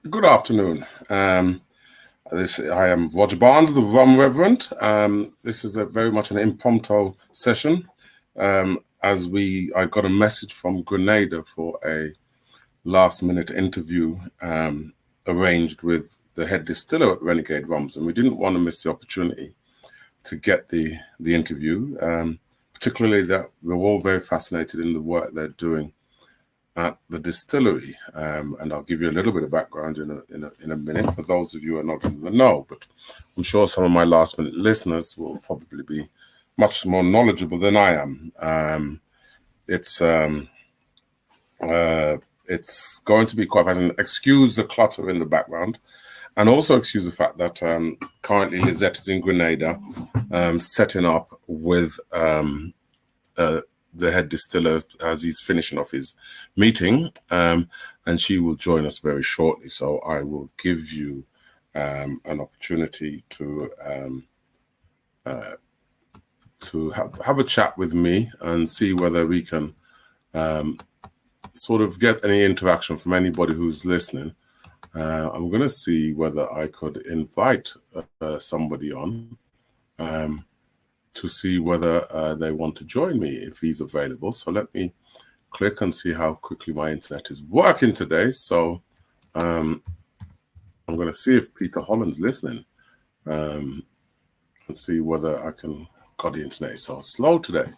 Good afternoon. I am Roger Barnes, the Rum Reverend. This is very much an impromptu session. I got a message from Grenada for a last-minute interview arranged with the head distiller at Renegade Rums, and we didn't want to miss the opportunity to get the interview. Particularly that we're all very fascinated in the work they're doing at the distillery, and I'll give you a little bit of background in a minute for those of you who are not in the know. But I'm sure some of my last-minute listeners will probably be much more knowledgeable than I am. It's going to be quite fascinating. Excuse the clutter in the background, and also excuse the fact that currently Lizette is in Grenada, setting up with the head distiller as he's finishing off his meeting, and she will join us very shortly. So I will give you an opportunity to have a chat with me and see whether we can sort of get any interaction from anybody who's listening. I'm going to see whether I could invite somebody on to see whether they want to join me if he's available. So let me click and see how quickly my internet is working today. So I'm going to see if Peter Holland's listening and see whether I can. God, the internet is so slow today.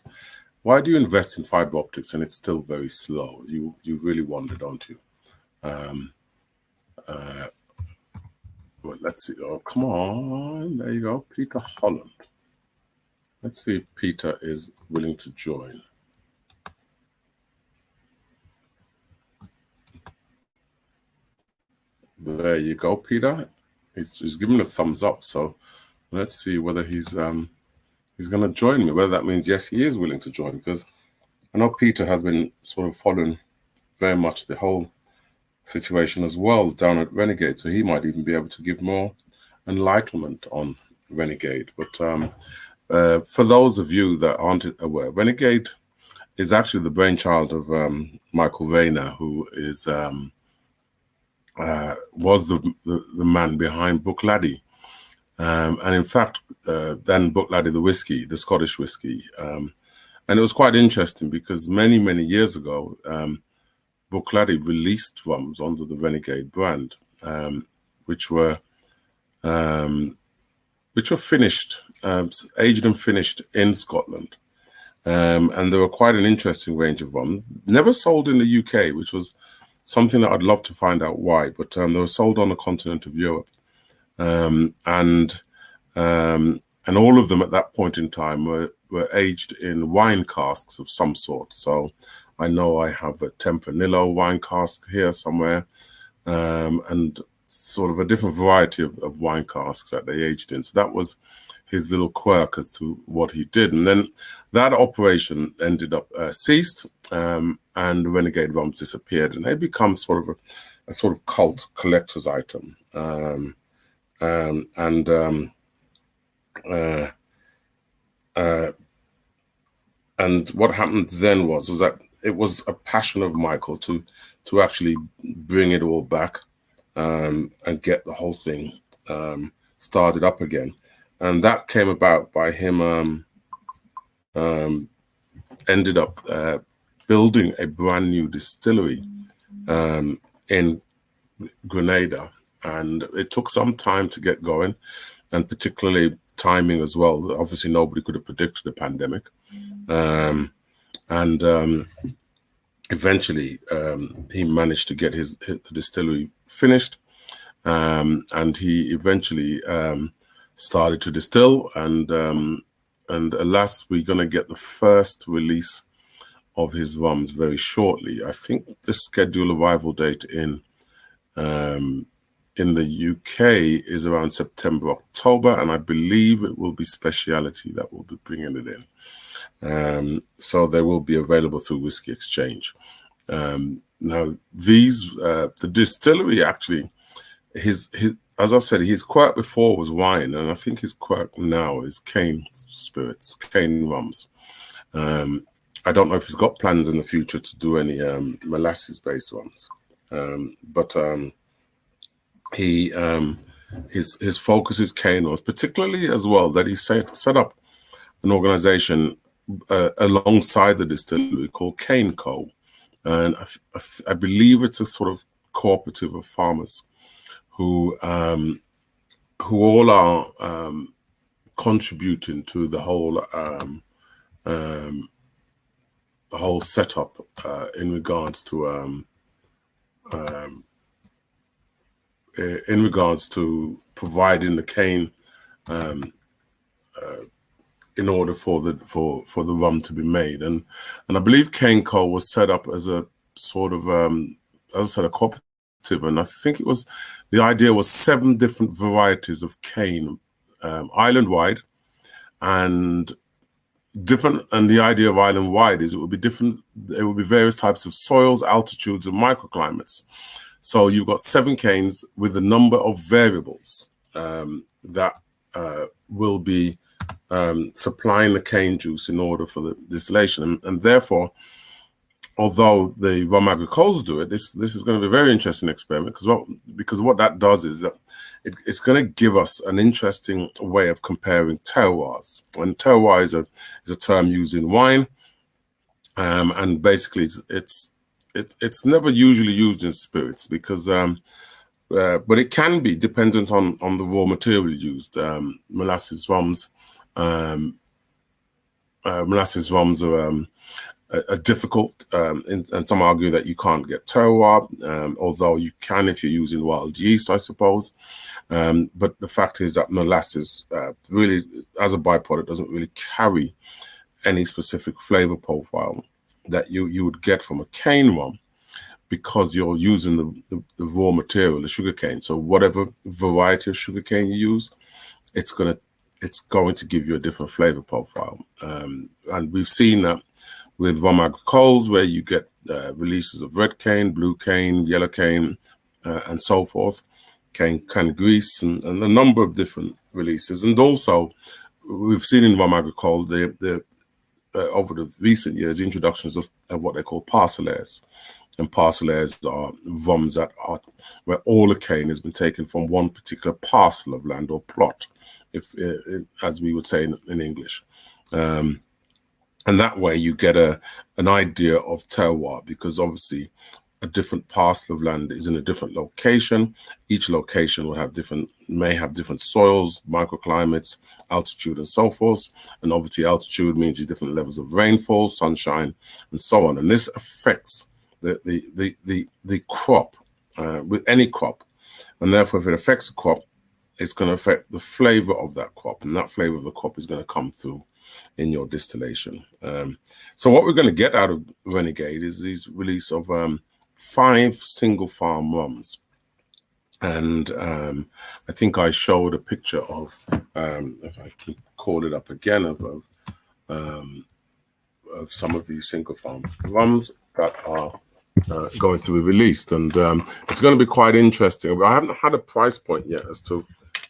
Why do you invest in fiber optics and it's still very slow? You really wonder, don't you? Well, let's see. Oh, come on. There you go, Peter Holland. Let's see if Peter is willing to join. There you go, Peter. He's giving a thumbs up. So let's see whether he's going to join me. Whether that means yes, he is willing to join, because I know Peter has been sort of following very much the whole situation as well down at Renegade. So he might even be able to give more enlightenment on Renegade. But for those of you that aren't aware, Renegade is actually the brainchild of Michael Rayner, who is was the man behind Buccleuch. And in fact, then Buccleuch the whiskey, the Scottish whiskey. And it was quite interesting because many, many years ago, Buccleuch released rums under the Renegade brand, which were finished, aged and finished in Scotland. And they were quite an interesting range of rums. Never sold in the UK, which was something that I'd love to find out why, but they were sold on the continent of Europe. And all of them at that point in time were aged in wine casks of some sort. So I know I have a Tempranillo wine cask here somewhere, and sort of a different variety of wine casks that they aged in. So that was his little quirk as to what he did. And then that operation ended up ceased, and Renegade Rums disappeared, and they become sort of a sort of cult collector's item. And what happened then was that it was a passion of Michael to actually bring it all back and get the whole thing started up again. And that came about by him ended up building a brand new distillery in Grenada. And it took some time to get going, and particularly timing as well. Obviously, nobody could have predicted a pandemic. Eventually, he managed to get the distillery finished, and he eventually started to distill. And alas, we're going to get the first release of his rums very shortly. I think the scheduled arrival date in the UK is around September, October, and I believe it will be Speciality that will be bringing it in. So they will be available through Whiskey Exchange. Now, the distillery actually, his as I said, his quirk before was wine, and I think his quirk now is cane spirits, cane rums. I don't know if he's got plans in the future to do any molasses-based rums, but he his focus is cane oils, particularly as well that he set up an organization alongside the distillery called Cane Co. And I believe it's a sort of cooperative of farmers who all are contributing to the whole setup in regards to providing the cane in order for the rum to be made. And I believe Cane Co was set up as a sort of as I said, a cooperative, and I think the idea was 7 different varieties of cane, island wide, and the idea of island wide is it would be various types of soils, altitudes, and microclimates. So you've got 7 canes with a number of variables that will be supplying the cane juice in order for the distillation, and therefore, although the rum agriculturists do it, this is going to be a very interesting experiment because what that does is that it's going to give us an interesting way of comparing terroirs. And terroir is a term used in wine, and basically it's never usually used in spirits because, but it can be dependent on the raw material used. Molasses rums are difficult, and some argue that you can't get terroir, although you can if you're using wild yeast, I suppose. But the fact is that molasses really, as a byproduct, doesn't really carry any specific flavor profile that you would get from a cane rum because you're using the raw material, the sugar cane. So whatever variety of sugar cane you use, it's going to give you a different flavor profile. And we've seen that with rum agricoles, where you get releases of red cane, blue cane, yellow cane, and so forth, cane grease, and a number of different releases. And also, we've seen in rum agricole, over the recent years, introductions of what they call parcellaires. And parcellaires are rums where all the cane has been taken from one particular parcel of land or plot, as we would say in English. And that way you get an idea of terroir, because obviously a different parcel of land is in a different location. Each location may have different soils, microclimates, altitude, and so forth. And obviously altitude means different levels of rainfall, sunshine, and so on. And this affects the crop with any crop. And therefore, if it affects the crop, it's going to affect the flavor of that crop. And that flavor of the crop is going to come through in your distillation. So what we're going to get out of Renegade is this release of 5 single farm rums. And I think I showed a picture of, if I can call it up again, of some of these single farm rums that are going to be released. And it's going to be quite interesting. I haven't had a price point yet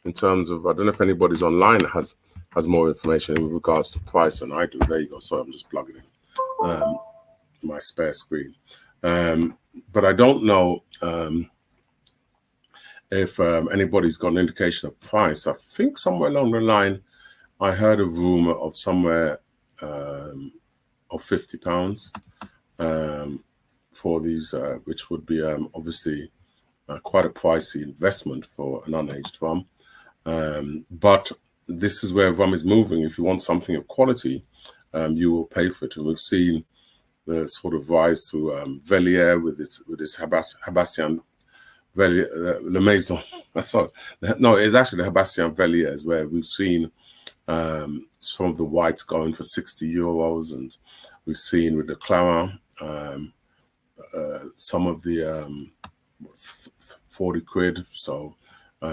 in terms of, I don't know if anybody's online has more information in regards to price than I do. There you go. Sorry, I'm just plugging in my spare screen. But I don't know if anybody's got an indication of price. I think somewhere along the line, I heard a rumor of somewhere of £50 for these, which would be obviously quite a pricey investment for an unaged rum. But this is where rum is moving. If you want something of quality, you will pay for it. And we've seen the sort of rise to Velier with its Habassian Velier, Le Maison. Sorry, no, it's actually the Habassian Veliers, where we've seen some of the whites going for €60, and we've seen with the Clarin some of the 40 quid. So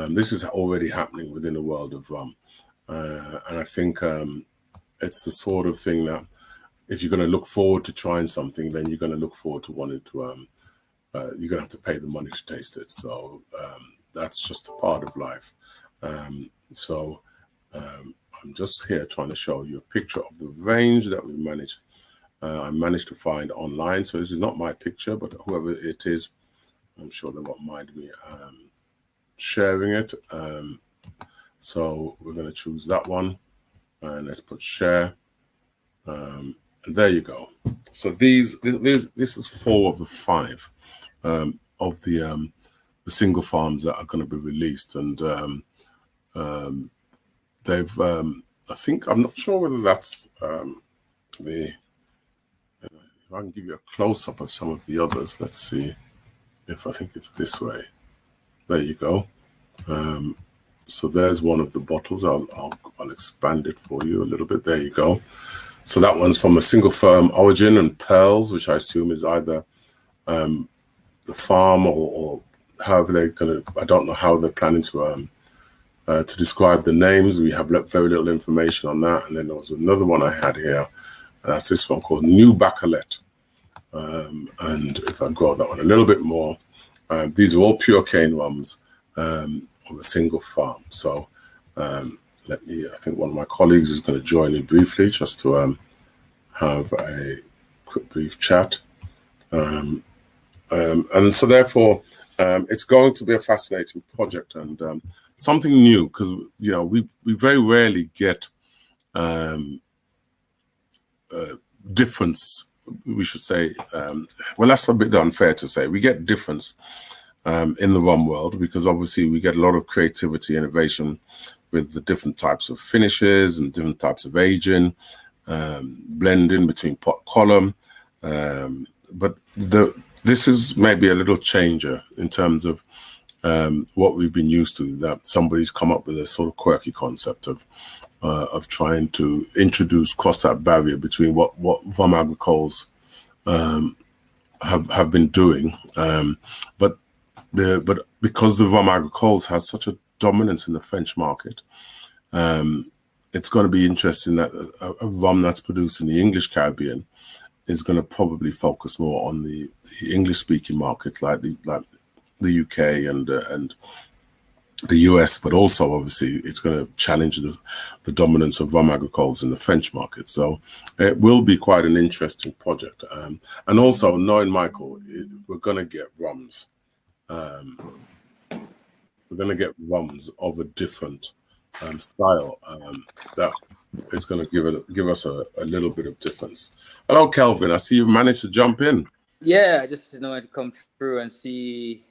this is already happening within the world of rum. And I think it's the sort of thing that if you're going to look forward to trying something, then you're going to look forward to wanting to, you're going to have to pay the money to taste it. So that's just a part of life. So I'm just here trying to show you a picture of the range that we managed. I managed to find online. So this is not my picture, but whoever it is, I'm sure they won't mind me sharing it. So we're going to choose that one, and let's put share. And there you go. So this is 4 of the 5 of the single farms that are going to be released, and they've. I think I'm not sure whether that's the. If I can give you a close up of some of the others, let's see if I think it's this way. There you go. So there's one of the bottles. I'll expand it for you a little bit. There you go. So that one's from a single farm origin and pearls, which I assume is either the farm or however they're going to. I don't know how they're planning to describe the names. We have very little information on that. And then there was another one I had here. That's this one called New Bacalet. And if I grow that one a little bit more, these are all pure cane rums of a single farm. So I think one of my colleagues is going to join me briefly just to have a quick brief chat. And so therefore, it's going to be a fascinating project and something new, because we very rarely get difference, we should say. Well, that's a bit unfair to say. We get difference in the rum world because obviously we get a lot of creativity, innovation with the different types of finishes and different types of aging, blending between pot column. But this is maybe a little changer in terms of what we've been used to, that somebody's come up with a sort of quirky concept of trying to cross that barrier between what rum agricoles have been doing, but because the rum agricoles has such a dominance in the French market, it's going to be interesting that a rum that's produced in the English Caribbean is going to probably focus more on the English-speaking markets, like the UK and the US, but also obviously it's going to challenge the dominance of rum agricoles in the French market. So it will be quite an interesting project. And also, knowing Michael, we're going to get rums. We're going to get rums of a different style that is going to give us a little bit of difference. Hello, Kelvin. I see you managed to jump in. Yeah, I just wanted to come through and see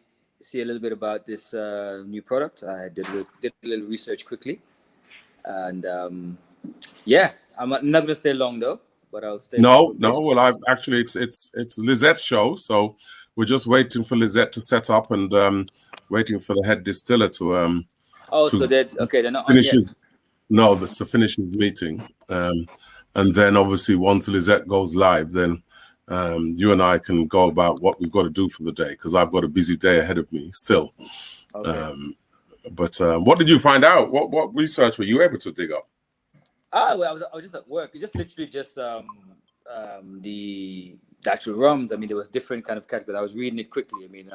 a little bit about this new product. I did a little research quickly, and yeah, I'm not going to stay long though, but I'll stay. No. Well, I've actually it's Lizette's show, so we're just waiting for Lizette to set up and waiting for the head distiller to. So they're not finish on yet. No, that's to finish his meeting, and then obviously once Lizette goes live, then. You and I can go about what we've got to do for the day, because I've got a busy day ahead of me still. Okay. But what did you find out? What research were you able to dig up? Well, I was just at work. It's just literally just the actual rums. I mean, there was different kind of categories. I was reading it quickly. I mean,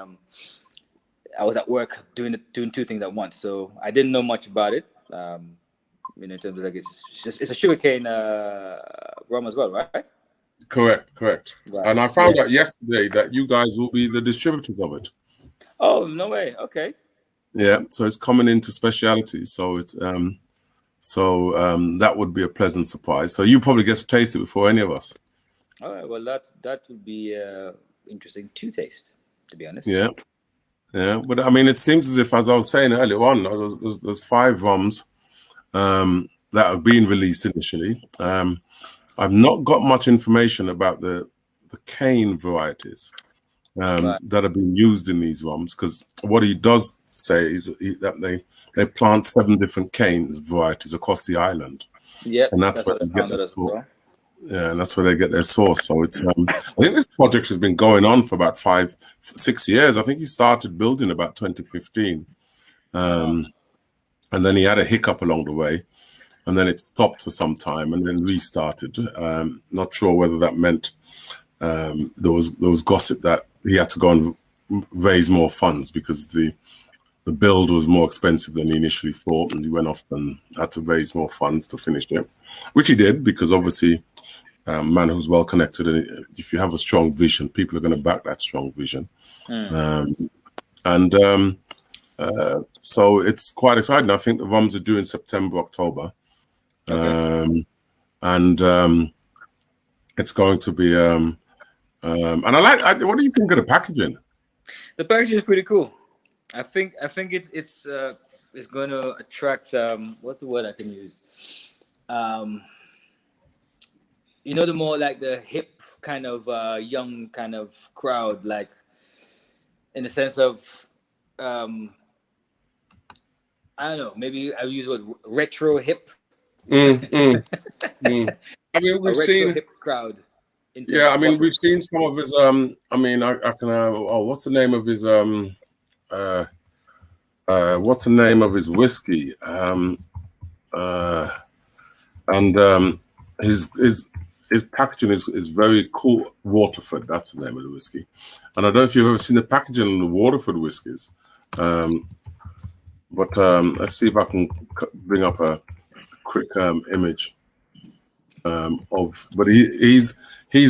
I was at work doing 2 things at once, so I didn't know much about it. In terms of like it's a sugarcane rum as well, right? Correct. Right. And I found out yesterday that you guys will be the distributors of it. Oh, no way. Okay. Yeah, so it's coming into specialities. So it's that would be a pleasant surprise. So you probably get to taste it before any of us. All right. Well, that would be interesting to taste, to be honest. Yeah. But I mean, it seems as if, as I was saying earlier on, there's 5 rums that are being released initially. I've not got much information about the cane varieties that are being used in these rums, because what he does say is that they plant 7 different canes varieties across the island. Yeah, and that's where they get their source. Yeah, and that's where they get their source. So it's I think this project has been going on for about 5-6 years. I think he started building about 2015, and then he had a hiccup along the way. And then it stopped for some time and then restarted. Not sure whether that meant there was gossip that he had to go and raise more funds because the build was more expensive than he initially thought, and he went off and had to raise more funds to finish it, which he did, because obviously a man who's well connected, and if you have a strong vision, people are going to back that strong vision. So it's quite exciting. I think the rums are due in September, October. Okay. And it's going to be and what do you think of the packaging? The packaging is pretty cool. I think it's going to attract what's the word I can use? You know, the more like the hip kind of young kind of crowd, like in the sense of I don't know, maybe I'll use what retro hip. I mean, A we've retro seen hip crowd. Yeah, I mean, we've seen some of his. I mean, I can. What's the name of his? What's the name of his whiskey? His packaging is very cool. Waterford, that's the name of the whiskey. And I don't know if you've ever seen the packaging on the Waterford whiskies. But let's see if I can bring up a quick image of. But he's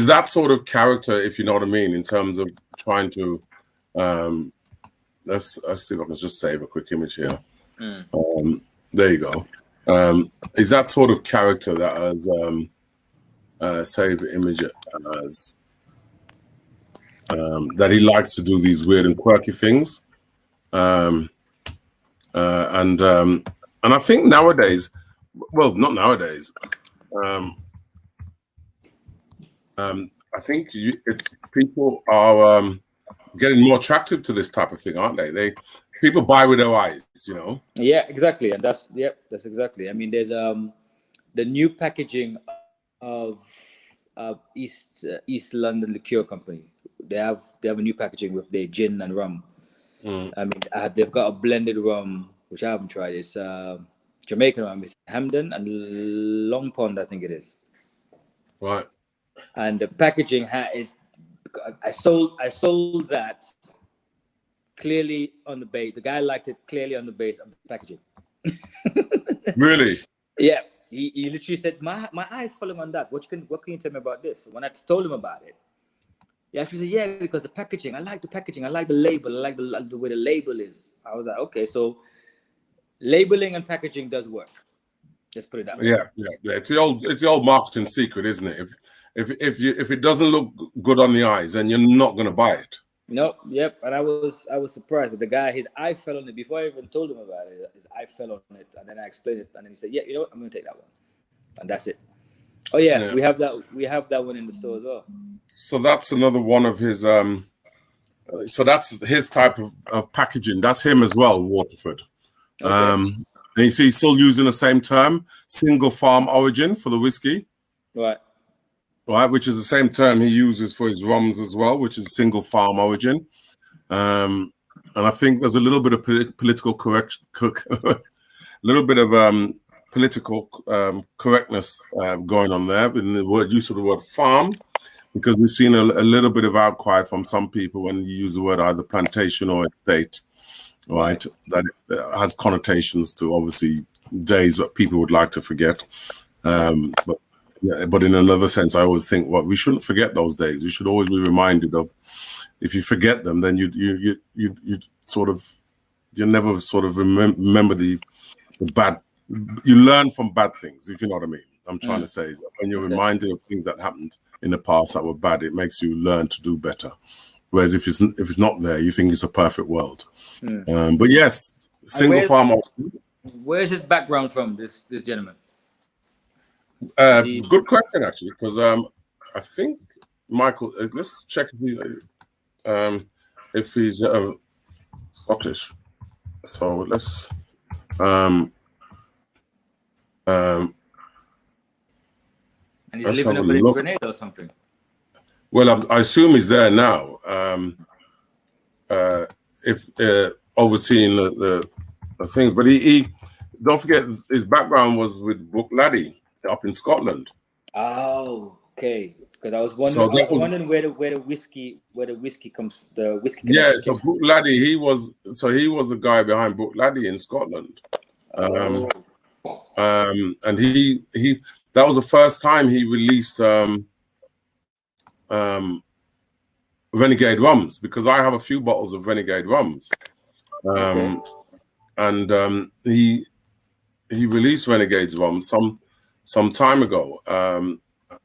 that sort of character, if you know what I mean, in terms of trying to. Let's see if I can just save a quick image here. There you go. Is that sort of character that has save image as that he likes to do these weird and quirky things, and I think nowadays, well, not nowadays. I think it's people are getting more attractive to this type of thing, aren't they? People buy with their eyes, you know. Yeah, exactly, and that's exactly. I mean, there's the new packaging of East London Liqueur Company. They have a new packaging with their gin and rum. I mean, they've got a blended rum which I haven't tried. It's Jamaican rum. It's Hamden and Long Pond, I think it is. Right. And the packaging is. I sold that clearly on the base. The guy liked it clearly on the base of the packaging. Really? Yeah. He literally said, my eyes following on that. What can you tell me about this? When I told him about it, he actually said, yeah, because the packaging. I like the packaging. I like the label. I like the way the label is. I was like, okay, so labeling and packaging does work. Let's put it that way. Yeah. It's the old marketing secret, isn't it? If it doesn't look good on the eyes, then you're not going to buy it. No, yep. And I was surprised that the guy, his eye fell on it before I even told him about it. His eye fell on it, and then I explained it, and then he said, "Yeah, you know what? I'm going to take that one," and that's it. Oh yeah, we have that. We have that one in the store as well. So that's another one of his. So that's his type of packaging. That's him as well, Waterford. Okay. And you see, he's still using the same term, single farm origin for the whiskey. Right, which is the same term he uses for his rums as well, which is single farm origin. And I think there's a little bit of political correctness going on there in the use of the word farm, because we've seen a little bit of outcry from some people when you use the word either plantation or estate, right? That it has connotations to obviously days that people would like to forget. But in another sense, I always think, well, we shouldn't forget those days. We should always be reminded of. If you forget them, then you never sort of remember the bad. You learn from bad things, if you know what I mean. I'm trying to say is that when you're reminded of things that happened in the past that were bad, it makes you learn to do better. Whereas if it's not there, you think it's a perfect world. But yes, single farm. Where's his background from? This gentleman. Good question, actually, because I think Michael. Let's check if he's Scottish. So let's. And he's living over in Grenada or something. Well, I assume he's there now. If overseeing the things, but he don't forget his background was with Book Laddie up in Scotland. Oh, okay. Because I was wondering where the whiskey comes. The whiskey. Yeah, so Book Laddie, he was the guy behind Book Laddie in Scotland. And he that was the first time he released Renegade rums, because I have a few bottles of Renegade rums. and he released Renegade's rum some time ago,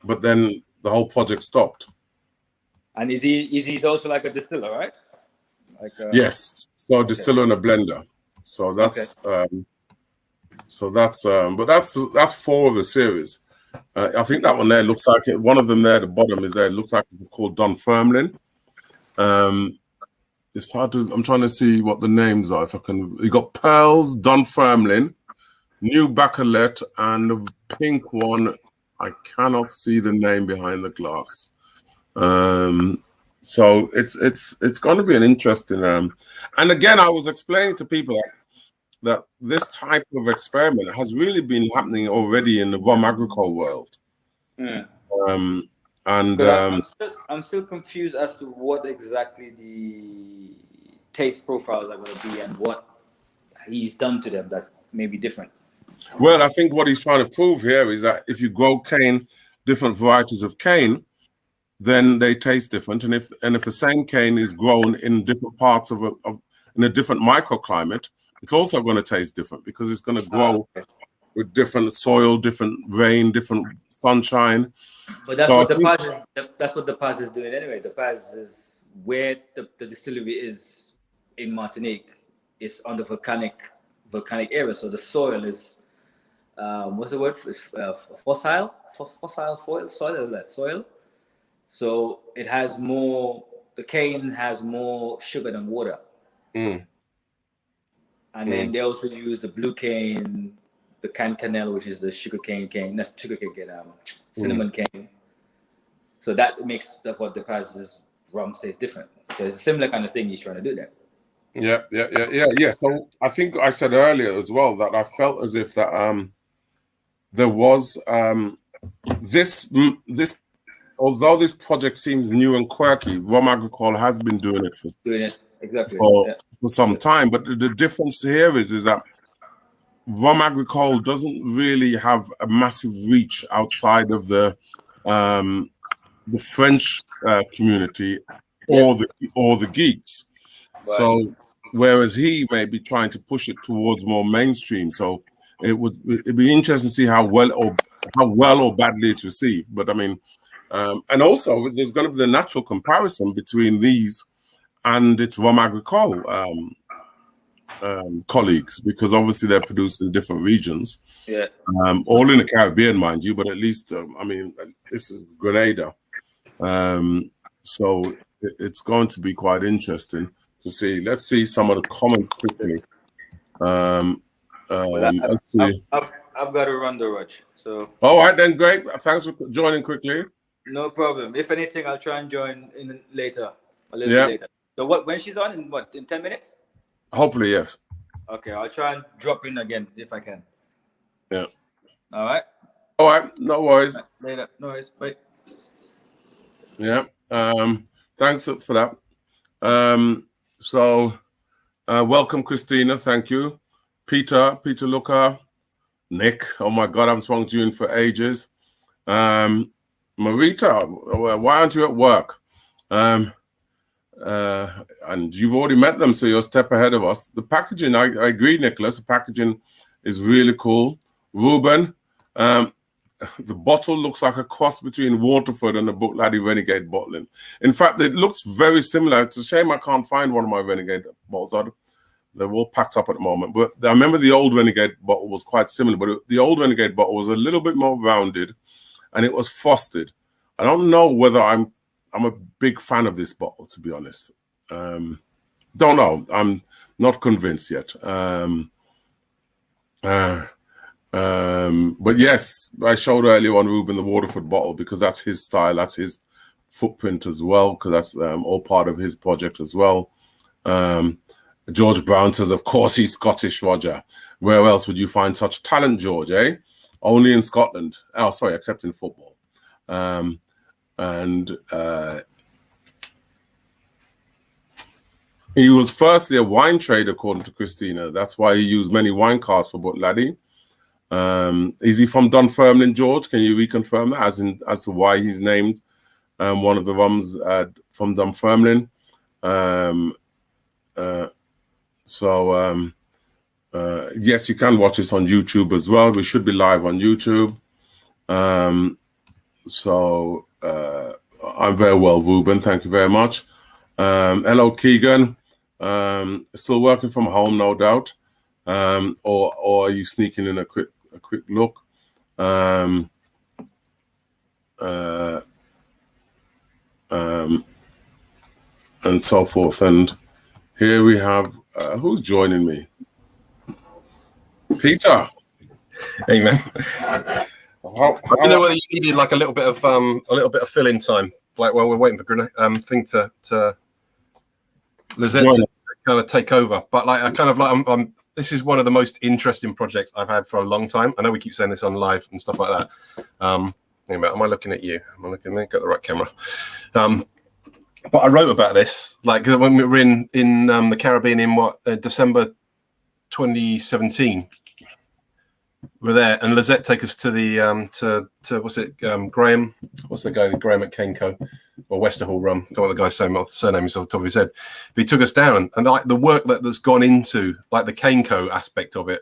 but then the whole project stopped. And is he also like a distiller, right? Like yes, so a distiller and a blender. So that's but that's 4 of the series. I think that one there looks like it. One of them there, the bottom is there. It looks like it's called Dunfermline. It's hard to. I'm trying to see what the names are. If I can, you got Pearls, Dunfermline, New Bacalet, and the pink one. I cannot see the name behind the glass. So it's going to be an interesting. And again, I was explaining to people that this type of experiment has really been happening already in the rum agricole world. I'm still confused as to what exactly the taste profiles are going to be and what he's done to them that's maybe different. Well, I think what he's trying to prove here is that if you grow cane, different varieties of cane, then they taste different. And if the same cane is grown in different parts of in a different microclimate, it's also going to taste different because it's going to grow with different soil, different rain, different sunshine. But that's what the Paz is doing anyway. The Paz is where the distillery is in Martinique. It's on the volcanic area, so the soil is what's the word? Fossil soil. So it has more. The cane has more sugar than water. And then they also use the blue cane, the cancanelle, which is the cinnamon cane. So that makes what the Paz's rum tastes different. So it's a similar kind of thing he's trying to do there. Yeah. So I think I said earlier as well that I felt as if that there was this although this project seems new and quirky, Rum Agricole has been doing it for some time. But the difference here is that Rum Agricole doesn't really have a massive reach outside of the French community or the geeks. Right. So whereas he may be trying to push it towards more mainstream. So it'd be interesting to see how well or badly it's received. But I mean, and also there's going to be the natural comparison between these and its Rum Agricole colleagues, because obviously they're produced in different regions. Yeah. All in the Caribbean, mind you, but at least I mean, this is Grenada. So it's going to be quite interesting to see. Let's see some of the comments quickly. Let's see. I've got to run the rush. So. All right, then, great. Thanks for joining quickly. No problem. If anything, I'll try and join in later, a little bit later. So when she's on, in 10 minutes? Hopefully, yes. Okay, I'll try and drop in again if I can. Yeah. All right. All right, no worries. Later, no worries. Bye. Yeah. Thanks for that. So, welcome, Christina. Thank you, Peter Luca, Nick. Oh my God, I haven't spoken to you in for ages. Marita, why aren't you at work? And you've already met them, so you're a step ahead of us. The packaging, I agree, Nicholas. The packaging is really cool. Ruben, the bottle looks like a cross between Waterford and the Book Laddie Renegade bottling. In fact, it looks very similar. It's a shame I can't find one of my Renegade bottles. They're all packed up at the moment. But I remember the old Renegade bottle was quite similar, but the old Renegade bottle was a little bit more rounded, and it was frosted. I don't know whether I'm a big fan of this bottle, to be honest. Don't know. I'm not convinced yet. But yes, I showed earlier on Ruben the Waterford bottle because that's his style, that's his footprint as well, because that's all part of his project as well. George Brown says, of course he's Scottish, Roger. Where else would you find such talent, George, eh? Only in Scotland. Oh, sorry, except in football. He was firstly a wine trader, according to Christina. That's why he used many wine casks for Book Laddie. Is he from Dunfermline, George? Can you reconfirm that as to why he's named one of the rums from Dunfermline? Yes, you can watch this on YouTube as well. We should be live on YouTube. So I'm very well, Ruben. Thank you very much. Hello, Keegan. Still working from home, no doubt. Or are you sneaking in a quick look? And so forth. And here we have who's joining me? Peter. Hey man. I don't know whether you needed like a little bit of fill-in time, like while we're waiting for thing to Lizette to kind of take over. But like I kind of like I'm this is one of the most interesting projects I've had for a long time. I know we keep saying this on live and stuff like that. Anyway, am I looking at you? Am I looking at me? Got the right camera. But I wrote about this like when we were in the Caribbean in December 2017. We're there, and Lizette take us to the to what's it Graham? What's the guy? Graham at Kenco or Westerhall Rum? I don't know what the guy's surname is off the top of his head. But he took us down, and like the work that's gone into like the Kenco aspect of it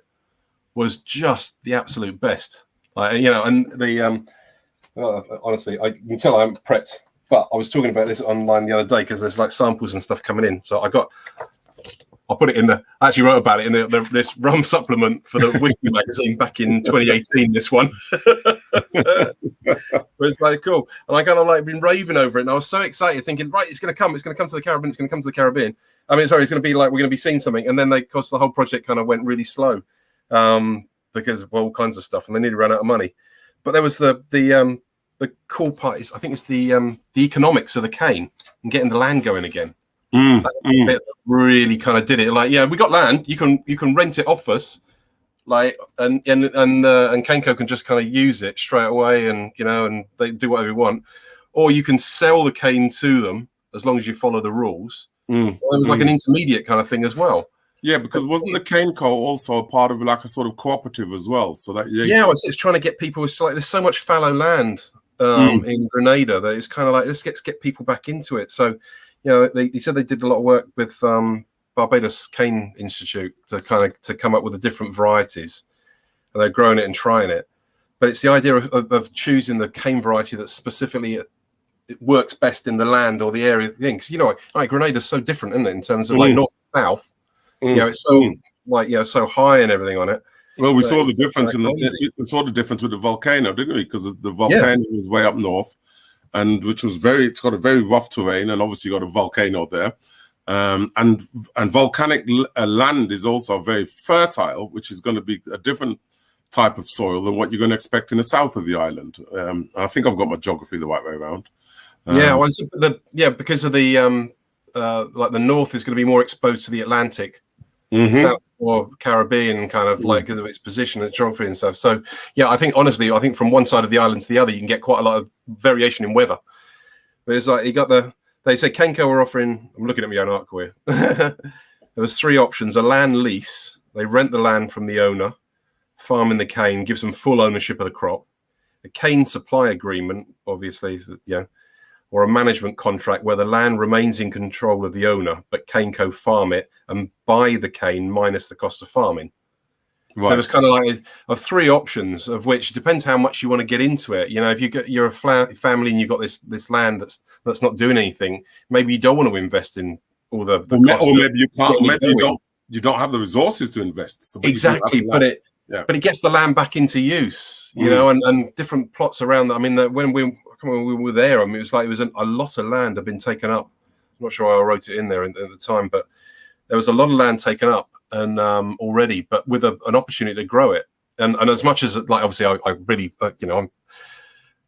was just the absolute best. Like and the honestly, I can tell I haven't prepped, but I was talking about this online the other day because there's like samples and stuff coming in. So I'll put it in I actually wrote about it in this rum supplement for the whiskey magazine back in 2018, this one. But it's like cool. And I kind of like been raving over it. And I was so excited thinking, right, it's going to come to the Caribbean. It's going to come to the Caribbean. I mean, sorry, it's going to be like, we're going to be seeing something. And then the whole project kind of went really slow because of all kinds of stuff. And they nearly ran out of money. But there was the cool part is, I think it's the economics of the cane and getting the land going again. It really kind of did it. Like, yeah, we got land. You can rent it off us, like, and Kenco can just kind of use it straight away, and and they do whatever you want, or you can sell the cane to them as long as you follow the rules. It was like an intermediate kind of thing as well. Yeah, because wasn't the cane co also a part of like a sort of cooperative as well? So that it's trying to get people. It's like there's so much fallow land in Grenada that it's kind of like let's get people back into it. So. They said they did a lot of work with Barbados Cane Institute to come up with the different varieties, and they're growing it and trying it. But it's the idea of choosing the cane variety that specifically it works best in the land or the area thing. Because like Grenada's so different, isn't it, in terms of like north and south? It's so so high and everything on it. Well, we saw the difference we saw the difference with the volcano, didn't we? Because the volcano was way up north. And which was it's got a very rough terrain, and obviously got a volcano there, and volcanic land is also very fertile, which is going to be a different type of soil than what you're going to expect in the south of the island. I think I've got my geography the right way around. Because of the like the north is going to be more exposed to the Atlantic, south or Caribbean kind of like because of its position and geography and stuff. So I think honestly, from one side of the island to the other, you can get quite a lot of variation in weather. But it's like they say Kenco are offering. I'm looking at my own article here. There was 3 options: a land lease, they rent the land from the owner, farming the cane, gives them full ownership of the crop. A cane supply agreement, obviously, or a management contract where the land remains in control of the owner, but Kenco farm it and buy the cane minus the cost of farming. Right. So it's kind of like 3 options, of which depends how much you want to get into it. If you're a family and you've got this land that's not doing anything, maybe you don't want to invest in all the cost. Or maybe you can't. Maybe you don't have the resources to invest. So exactly, but it gets the land back into use. And different plots around that. I mean, when we were there, I mean, it was a lot of land had been taken up. I'm not sure why I wrote it in there at the time, but there was a lot of land taken up and already, but with an opportunity to grow it. And as much as like obviously I really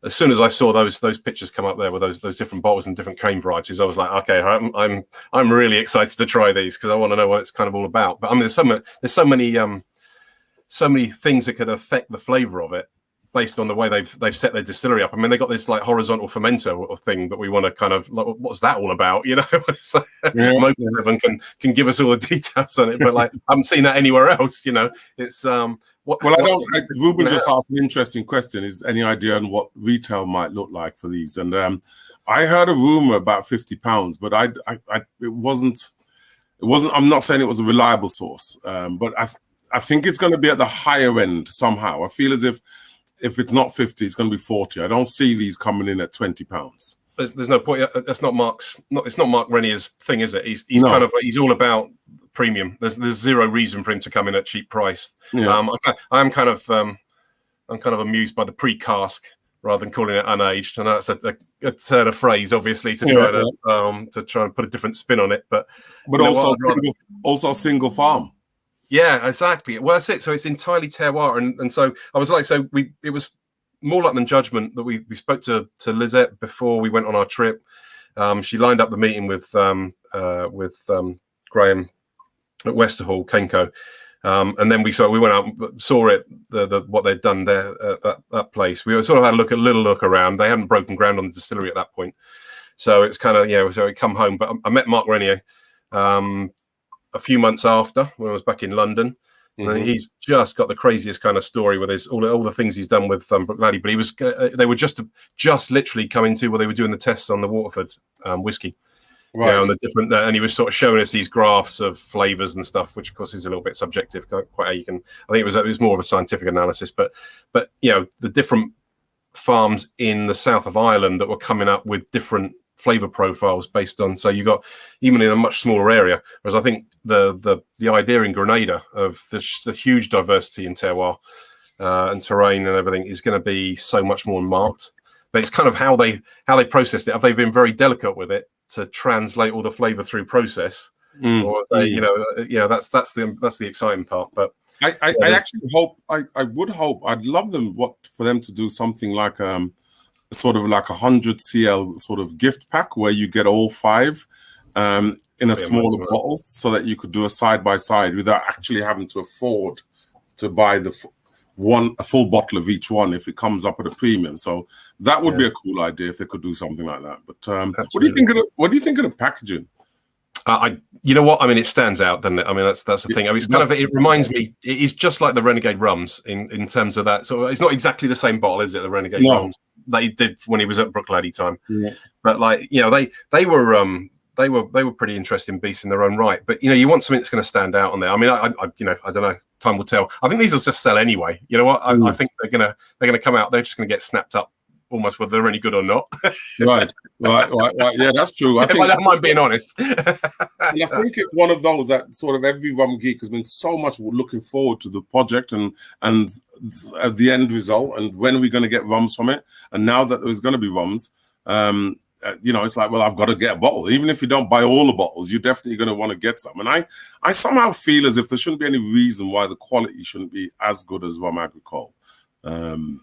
as soon as I saw those pictures come up there with those different bottles and different cane varieties, I was like, okay, I'm really excited to try these because I want to know what it's kind of all about. But I mean, there's so many things that could affect the flavor of it, based on the way they've set their distillery up. I mean, they got this like horizontal fermenter or thing that we want to kind of like, what's that all about? So, I'm hoping Evan can give us all the details on it, but like I haven't seen that anywhere else. It's Ruben just asked an interesting question: is any idea on what retail might look like for these? And I heard a rumor about £50, but it wasn't. I'm not saying it was a reliable source, but I think it's going to be at the higher end somehow. I feel as if it's not 50, it's going to be 40. I don't see these coming in at £20. There's no point. That's not Mark's. It's not Mark Renier's thing, is it? He's No. kind of he's all about premium. There's zero reason for him to come in at cheap price. Yeah. I'm kind of amused by the pre-cask rather than calling it unaged. And that's a turn of phrase, obviously, to try and put a different spin on it. But also single farm. Yeah, exactly. Well, that's it. So it's entirely terroir, and so I was like, it was more luck than judgment that we spoke to Lizette before we went on our trip. She lined up the meeting with Graham at Westerhall, Kenco, and then we went out and saw it, what they'd done there at that place. We sort of had a little look around. They hadn't broken ground on the distillery at that point, so it's kind of so we come home. But I met Mark Renier a few months after, when I was back in London. And he's just got the craziest kind of story with his all the things he's done with Bruichladdich. But they were just literally coming to where they were doing the tests on the Waterford whiskey, right? And the different, and he was sort of showing us these graphs of flavors and stuff, which of course is a little bit subjective. Quite how you can, I think it was more of a scientific analysis, but the different farms in the south of Ireland that were coming up with different flavor profiles based on, so you got even in a much smaller area, whereas I think the idea in Grenada of the huge diversity in terroir and terrain and everything is going to be so much more marked. But it's kind of how they processed it. Have they been very delicate with it to translate all the flavor through process, or have they, that's the exciting part. But I actually hope, I'd love for them to do something like sort of like 100 cl sort of gift pack where you get all 5 in a smaller bottle, so that you could do a side by side without actually having to afford to buy a full bottle of each one if it comes up at a premium. So that would be a cool idea if they could do something like that. But what do you think of the packaging? You know what? I mean, it stands out, doesn't it? I mean, that's the thing. I mean, it reminds me. It is just like the Renegade Rums in terms of that. So it's not exactly the same bottle, is it? The Renegade Rums that he did when he was at Bruichladdich time. Yeah. But they were pretty interesting beasts in their own right. But you want something that's going to stand out on there. I mean, I don't know. Time will tell. I think these will just sell anyway. You know what? I think they're gonna come out. They're just gonna get snapped up, almost whether they're any good or not. Right. Yeah, that's true. I don't mind being honest. And I think it's one of those that sort of every rum geek has been so much looking forward to the project and the end result and when we're going to get rums from it. And now that there's going to be rums, it's like, well, I've got to get a bottle. Even if you don't buy all the bottles, you're definitely going to want to get some. And I somehow feel as if there shouldn't be any reason why the quality shouldn't be as good as rum agricole. It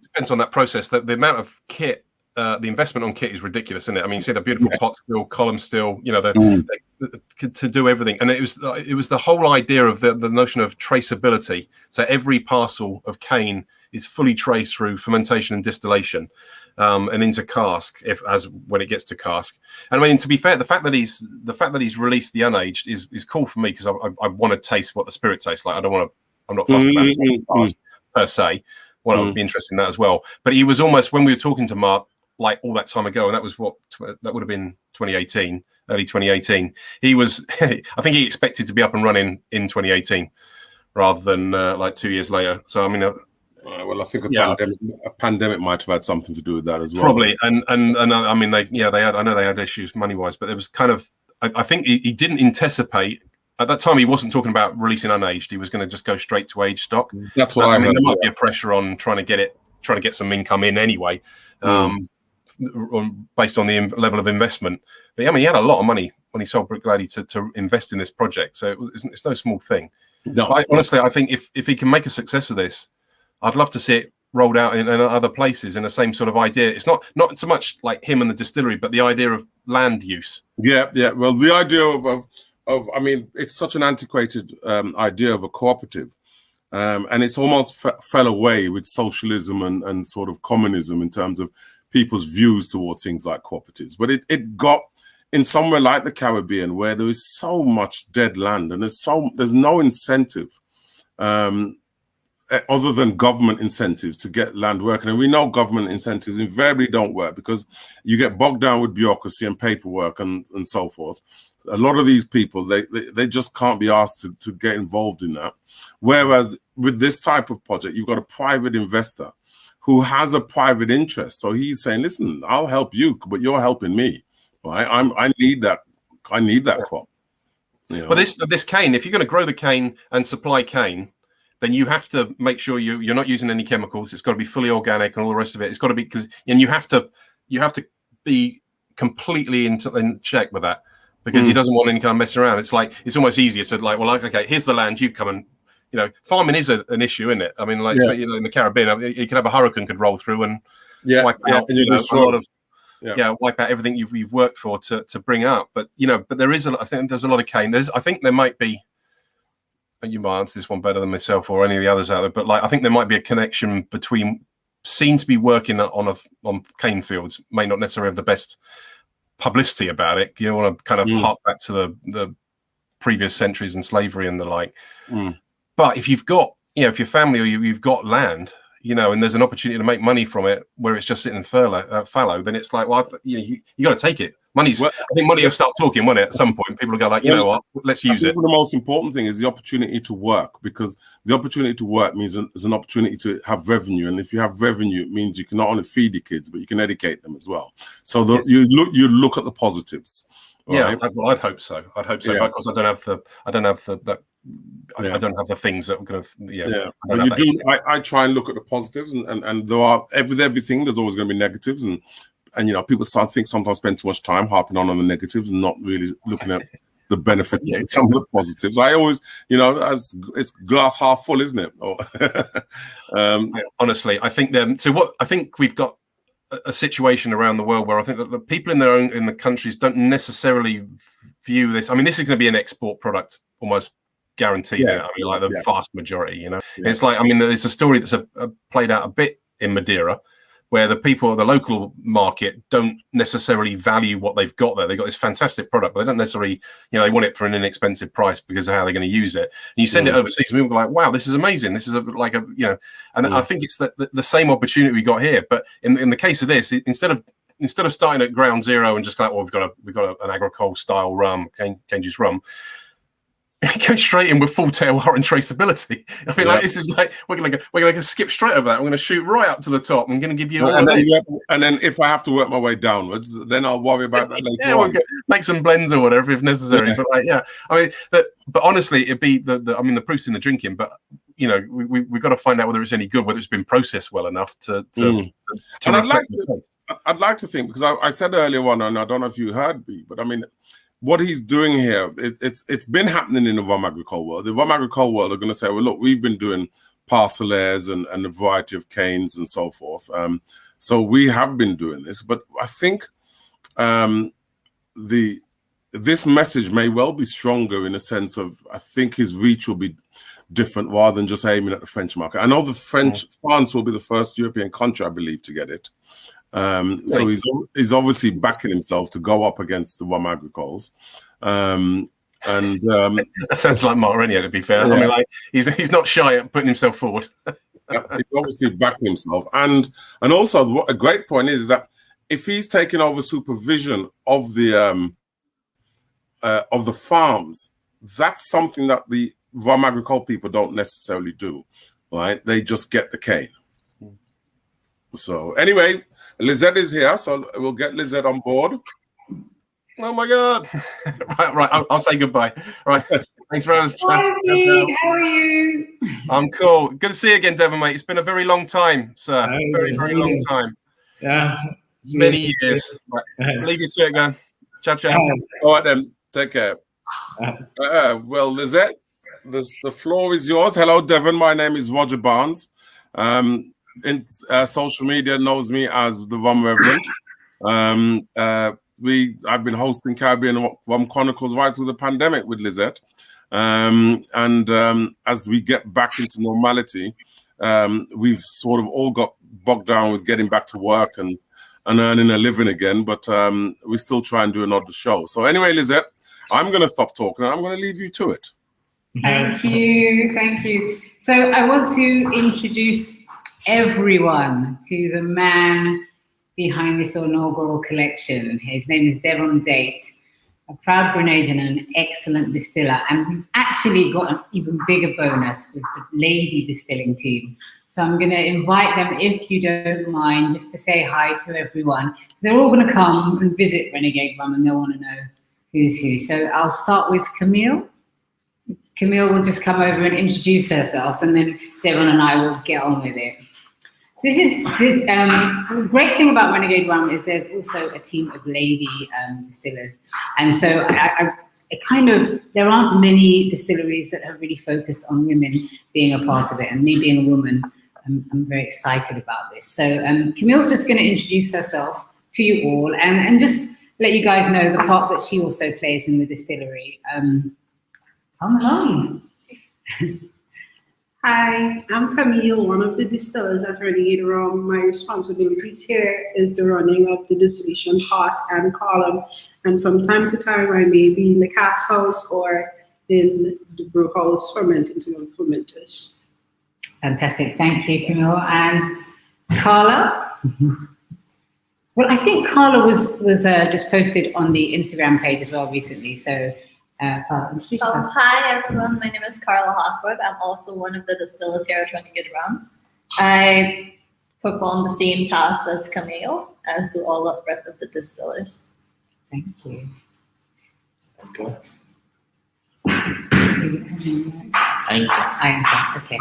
depends on that process. The amount of kit, the investment on kit is ridiculous, isn't it? I mean, you see the beautiful pot still, column still, to do everything. And it was the whole idea of the notion of traceability. So every parcel of cane is fully traced through fermentation and distillation, and into cask when it gets to cask. And I mean, to be fair, the fact that he's released the unaged is cool for me, because I want to taste what the spirit tastes like. I'm not fussed about it per se. Well, I'd be interested in that as well. But he was almost, when we were talking to Mark, like all that time ago, and that would have been 2018, early 2018. He was, I think he expected to be up and running in 2018 rather than like 2 years later. So, I mean, well, I think a pandemic might have had something to do with that as well. Probably. And I mean, they had, I know they had issues money wise, but it was kind of, I think he didn't anticipate. At that time, he wasn't talking about releasing unaged. He was going to just go straight to aged stock. That's what I mean. There might be a pressure on trying to get some income in anyway, based on the level of investment. But I mean, he had a lot of money when he sold Bruichladdich to invest in this project. So it's no small thing. No, honestly, I think if he can make a success of this, I'd love to see it rolled out in other places in the same sort of idea. It's not so much like him and the distillery, but the idea of land use. Yeah. Well, the idea of I mean, it's such an antiquated idea of a cooperative, and it's almost fell away with socialism and sort of communism in terms of people's views towards things like cooperatives. But it got in somewhere like the Caribbean, where there is so much dead land and there's no incentive. other than government incentives to get land working. And we know government incentives invariably don't work because you get bogged down with bureaucracy and paperwork and so forth. A lot of these people, they just can't be asked to get involved in that. Whereas with this type of project, you've got a private investor who has a private interest. So he's saying, listen, I'll help you, but you're helping me. Right? I need that crop. You know? But this cane, if you're going to grow the cane and supply cane, then you have to make sure you're not using any chemicals. It's got to be fully organic and all the rest of it. It's got to be and you have to be completely in check with that, because he doesn't want any kind of messing around. It's like, it's almost easier to like, well, okay, here's the land, you come and, you know, farming is an issue, isn't it? I mean, like, you know, in the Caribbean, you could have a hurricane could roll through and wipe out, you know, a lot of, wipe out everything you've worked for to bring up. But, you know, but I think there's a lot of cane. I think there might be, you might answer this one better than myself or any of the others out there, but like, I think there might be a connection between seen to be working on cane fields, may not necessarily have the best publicity about it. You don't want to kind of hark back to the previous centuries and slavery and the like. But if you've got, you know, if your family or you've got land, you know, and there's an opportunity to make money from it where it's just sitting in fallow, then it's like, well, you got to take it. I think money will start talking, won't it? At some point, people will go like, you know what, let's use it. The most important thing is the opportunity to work, because the opportunity to work means there's an opportunity to have revenue, and if you have revenue, it means you can not only feed your kids, but you can educate them as well. So you look at the positives. Right? Yeah, well, I'd hope so. But of course, I don't have the things that are going to. But you do. I try and look at the positives, and there are everything. There's always going to be negatives, and you know, people sometimes spend too much time harping on the negatives and not really looking at the benefit of some of the positives. I always, you know, it's glass half full, isn't it? Honestly, I think I think we've got a situation around the world where I think that the people in the countries don't necessarily view this. I mean, this is going to be an export product, almost guaranteed. I mean, like the vast majority, you know. It's like, I mean, there's a story that's played out a bit in Madeira, where the people at the local market don't necessarily value what they've got there. They've got this fantastic product, but they don't necessarily, you know, they want it for an inexpensive price because of how they're going to use it. And you send it overseas, and people are like, wow, this is amazing. This is you know, and I think it's the same opportunity we got here. But in the case of this, instead of starting at ground zero and just going, well, we've got an agricole style rum, cane juice rum, go straight in with full terroir and traceability. I mean, like, this is like we're gonna skip straight over that. We're gonna shoot right up to the top. I'm gonna give you and then if I have to work my way downwards, then I'll worry about that later on. Make some blends or whatever if necessary. But like, I mean, but honestly, it'd be I mean, the proof's in the drinking. But you know, we've got to find out whether it's any good, whether it's been processed well enough to and I'd like to think, because I said earlier on, and I don't know if you heard me, but I mean, what he's doing here, it's been happening in the rum agricole world. The rum agricole world are going to say, well, look, we've been doing parcellaires and a variety of canes and so forth. So we have been doing this, but I think this message may well be stronger in a sense of, I think his reach will be different rather than just aiming at the French market. I know France will be the first European country, I believe, to get it. So he's obviously backing himself to go up against the rum agricoles. That sounds like Mark Renier, to be fair. I mean, like, he's not shy at putting himself forward. He's obviously backing himself. And also, what a great point is that if he's taking over supervision of the farms, that's something that the rum agricole people don't necessarily do, right? They just get the cane. So anyway, Lizette is here, so we'll get Lizette on board. Oh my God! right, I'll say goodbye. Right, thanks very much. Hi, Pete. How are you? I'm cool. Good to see you again, Devon, mate. It's been a very long time, sir. Very, very long time. Yeah, many years. Right. Leave you to it, guys. Ciao, ciao. All right, then. Take care. Well, Lizette, the floor is yours. Hello, Devon. My name is Roger Barnes. In social media knows me as the Rum Reverend. I've been hosting Caribbean Rum Chronicles right through the pandemic with Lizette. As we get back into normality, we've sort of all got bogged down with getting back to work and earning a living again, but we still try and do another show. So anyway, Lizette, I'm going to stop talking and I'm going to leave you to it. Thank you, thank you. So I want to introduce everyone to the man behind this inaugural collection. His name is Devon Date, a proud Grenadian and an excellent distiller. And we've actually got an even bigger bonus with the lady distilling team. So I'm going to invite them, if you don't mind, just to say hi to everyone. They're all going to come and visit Renegade Rum and they'll want to know who's who. So I'll start with Camille. Camille will just come over and introduce herself, and then Devon and I will get on with it. So the great thing about Renegade Rum is there's also a team of lady distillers. And so there aren't many distilleries that have really focused on women being a part of it. And me being a woman, I'm very excited about this. So Camille's just going to introduce herself to you all and just let you guys know the part that she also plays in the distillery. Come along. Hi, I'm Camille, one of the distillers at Renegade Rum. My responsibilities here is the running of the distillation pot and column, and from time to time I may be in the cask house or in the brew house fermenting some of the fermenters. Fantastic, thank you, Camille. And Carla? Well, I think Carla was just posted on the Instagram page as well recently, so hi everyone, my name is Carla Hawkwood. I'm also one of the distillers here at Renegade Rum. I perform the same tasks as Camille, as do all the rest of the distillers. Thank you. Okay. Ainka, okay.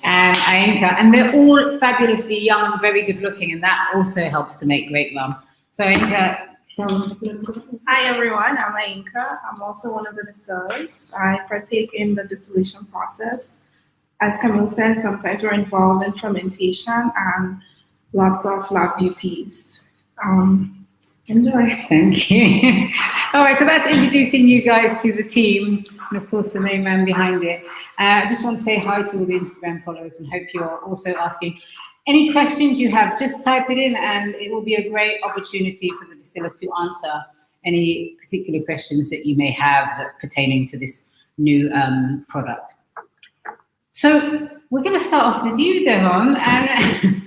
And Ainka, and they're all fabulously young and very good looking, and that also helps to make great rum. So Ainka, hi everyone, I'm Ainka. I'm also one of the distillers. I partake in the distillation process. As Camille said, sometimes we're involved in fermentation and lots of lab duties. Enjoy. Thank you. All right, so that's introducing you guys to the team and of course the main man behind it. I just want to say hi to all the Instagram followers and hope you're also asking any questions you have. Just type it in and it will be a great opportunity for the distillers to answer any particular questions that you may have that pertaining to this new product. So we're going to start off with you, Devon. And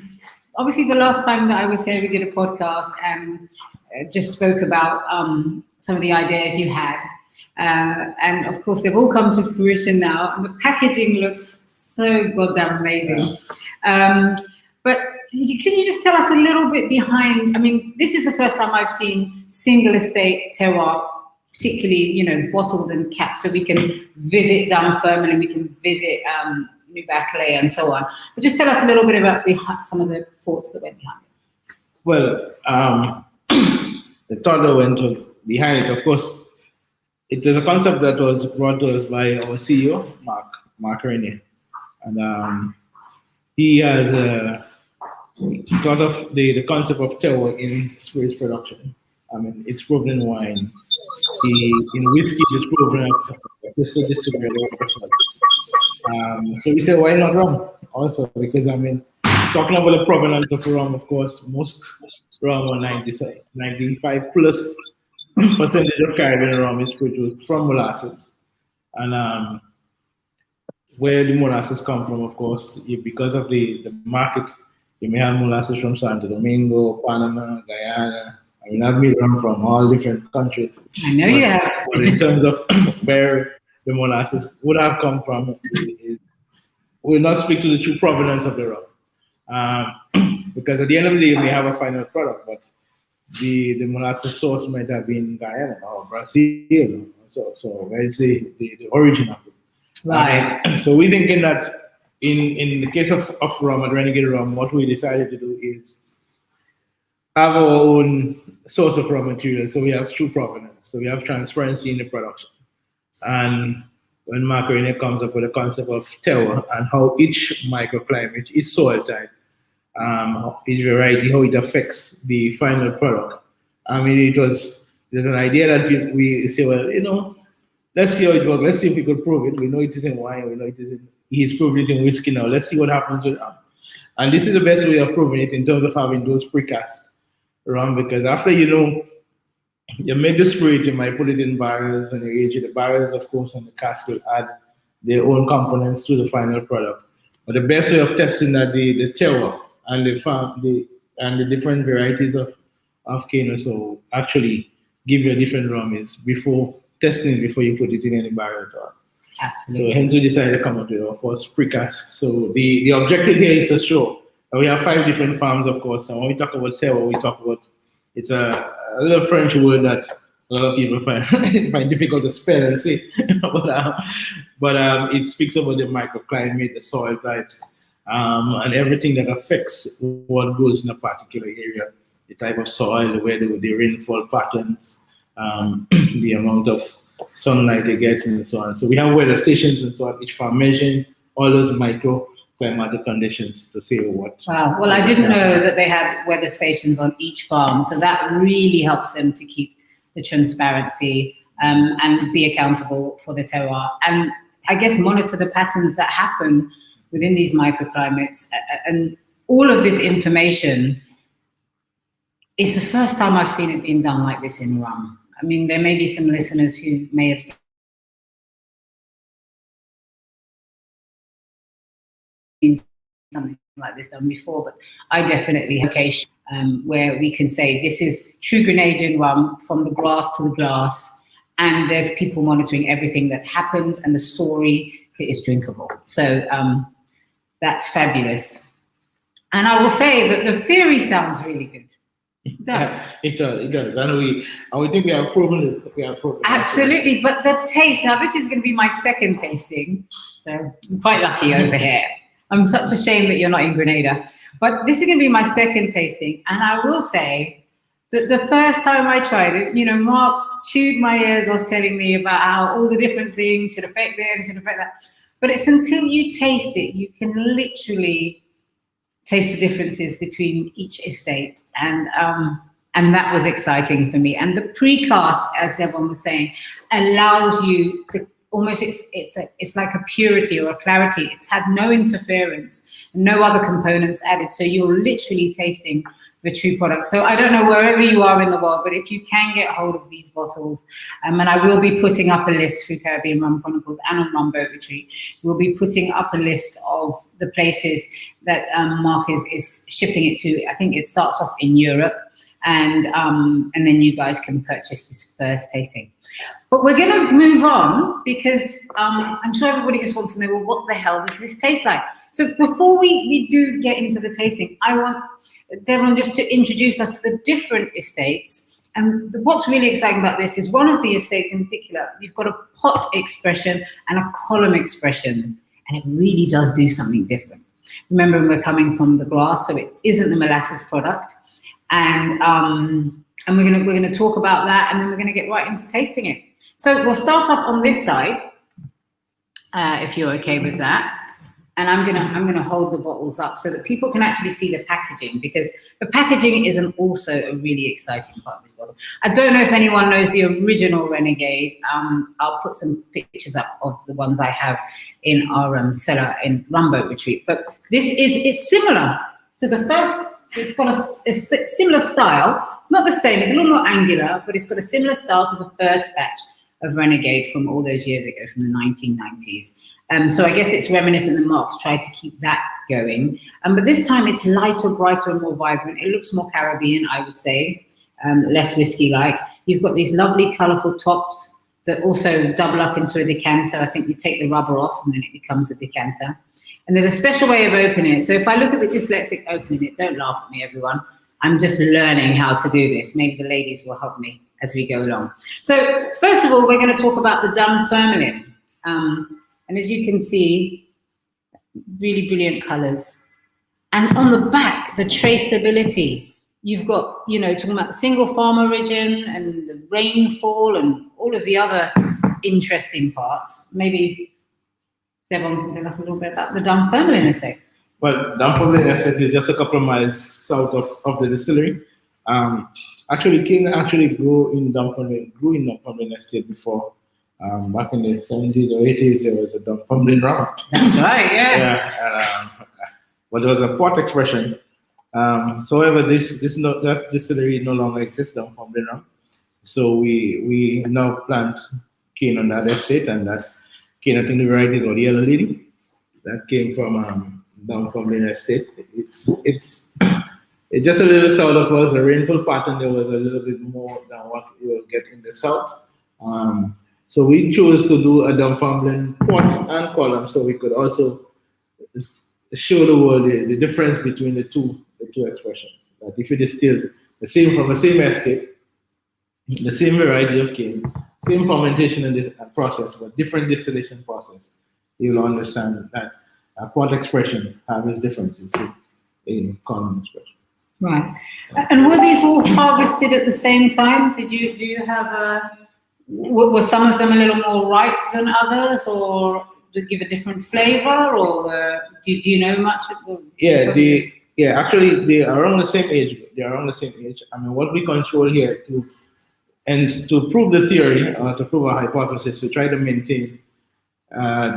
obviously the last time that I was here, we did a podcast and just spoke about some of the ideas you had. And of course, they've all come to fruition now. And the packaging looks so goddamn amazing. But can you just tell us a little bit behind? I mean, this is the first time I've seen single estate terroir, particularly, bottled and capped, so we can visit Dunfermline and we can visit New Baclay and so on. But just tell us a little bit about some of the thoughts that went behind it. Well, the thought that went behind it, of course, it was a concept that was brought to us by our CEO, Mark Renegade. And he has thought of the concept of terroir in spirits production. I mean, it's proven in wine. In whiskey, it's proven so we said, why not rum also? Because, I mean, talking about the provenance of rum, of course, most rum are 95 plus percentage of Caribbean rum is produced from molasses. And where the molasses come from, of course, because of the market, you may have molasses from Santo Domingo, Panama, Guyana. I mean, I've made rum from all different countries. I know you have. But in terms of where the molasses would have come from, we'll not speak to the true provenance of the rum. Because at the end of the day, we have a final product, but the molasses source might have been Guyana or Brazil. So let's say the origin of it. Right. So we're thinking that in the case of rum at Renegade Rum, what we decided to do is have our own source of raw material. So we have true provenance. So we have transparency in the production. And when Mark Renegade comes up with a concept of terroir and how each microclimate, each soil type, each variety, how it affects the final product. I mean, there's an idea that we say, well, let's see how it works. Let's see if we could prove it. We know it is in wine. We know it is he's proved it in whiskey now. Let's see what happens with rum. And this is the best way of proving it in terms of having those precast rum, because after you know You make the spirit, you might put it in barrels and you age it. The barrels, of course, and the cask will add their own components to the final product. But the best way of testing that the terroir and the different varieties of cane so actually give you a different rum is before testing before you put it in any barrel at all. Absolutely. So hence we decided to come up with our first pre-cask. So the objective here is to show that we have 5 different farms, of course. And when we talk about terroir, we talk about it's a little French word that a lot of people find difficult to spell and say, but it speaks about the microclimate, the soil types, and everything that affects what grows in a particular area, the type of soil, the weather, the rainfall patterns, the amount of sunlight it gets, and so on. So we have weather stations and so on, each farm measuring all those microclimatic conditions to say what. Wow. Well, I didn't know that they had weather stations on each farm, so that really helps them to keep the transparency and be accountable for the terroir. And I guess monitor the patterns that happen within these microclimates. And all of this information is the first time I've seen it being done like this in rum. I mean, there may be some listeners who may have seen something like this done before, but I definitely have a location where we can say this is true Grenadian rum from the grass to the glass, and there's people monitoring everything that happens and the story is drinkable. So that's fabulous. And I will say that the theory sounds really good. It does. It does. And we think we have proven it. Absolutely, but the taste, now this is going to be my second tasting, so I'm quite lucky over here. I'm such a shame that you're not in Grenada, but this is going to be my second tasting, and I will say that the first time I tried it, you know, Mark chewed my ears off telling me about how all the different things should affect this, should affect that, but it's until you taste it, you can literally taste the differences between each estate, and that was exciting for me. And the precast, as everyone was saying, allows you the almost it's like a purity or a clarity. It's had no interference, no other components added, so you're literally tasting the true product. So I don't know wherever you are in the world, but if you can get hold of these bottles, and I will be putting up a list through Caribbean Rum Chronicles and on Rum Boat Retreat, we'll be putting up a list of the places that Mark is shipping it to. I think it starts off in Europe, and then you guys can purchase this first tasting. But we're going to move on because I'm sure everybody just wants to know, well, what the hell does this taste like? So before we do get into the tasting, I want Devon just to introduce us to the different estates. And what's really exciting about this is one of the estates in particular, you've got a pot expression and a column expression, and it really does do something different. Remember, we're coming from the grass, so it isn't the molasses product. And we're gonna talk about that, and then we're gonna get right into tasting it. So we'll start off on this side, if you're okay with that. And I'm gonna hold the bottles up so that people can actually see the packaging, because the packaging is also a really exciting part of this bottle. I don't know if anyone knows the original Renegade. I'll put some pictures up of the ones I have in our cellar in Rum Boat Retreat. But this is similar to the first. It's got a similar style. It's not the same. It's a little more angular, but it's got a similar style to the first batch of Renegade from all those years ago, from the 1990s. So I guess it's reminiscent that Mark's tried to keep that going. But this time it's lighter, brighter, and more vibrant. It looks more Caribbean, I would say, less whiskey-like. You've got these lovely, colourful tops that also double up into a decanter. I think you take the rubber off and then it becomes a decanter. And there's a special way of opening it. So if I look at the dyslexic opening it, don't laugh at me, everyone. I'm just learning how to do this. Maybe the ladies will help me as we go along. So first of all, we're going to talk about the Dunfermline. And as you can see, really brilliant colours. And on the back, the traceability. You've got, you know, talking about the single farm origin and the rainfall and all of the other interesting parts. Maybe Devon can tell us a little bit about the Dunfermline estate. Well, Dunfermline estate is just a couple of miles south of the distillery. Actually, King grew in Dunfermline estate before. Back in the 70s or 80s, there was a Dunfermline rum. That's right, yeah. Yeah, but there was a pot expression. So however, that distillery no longer exists, Dunfermline rum. So we now plant cane on that estate, and that cane, I think the variety is the Yellow Lady. That came from down from the estate. It's just a little south of us. The rainfall pattern there was a little bit more than what you will get in the south. So we chose to do a Dunfermline pot and column, so we could also show the world the difference between the two expressions. That if you distill the same from the same estate, the same variety of cane, same fermentation and process, but different distillation process, you will understand that a pot expression has its differences in column expression. Right. And were these all harvested at the same time? Do you have were some of them a little more ripe than others, or did give a different flavor, or do you know much of the? Actually they are around the same age. They are around the same age. I mean, what we control here to prove the theory, to prove our hypothesis, to try to maintain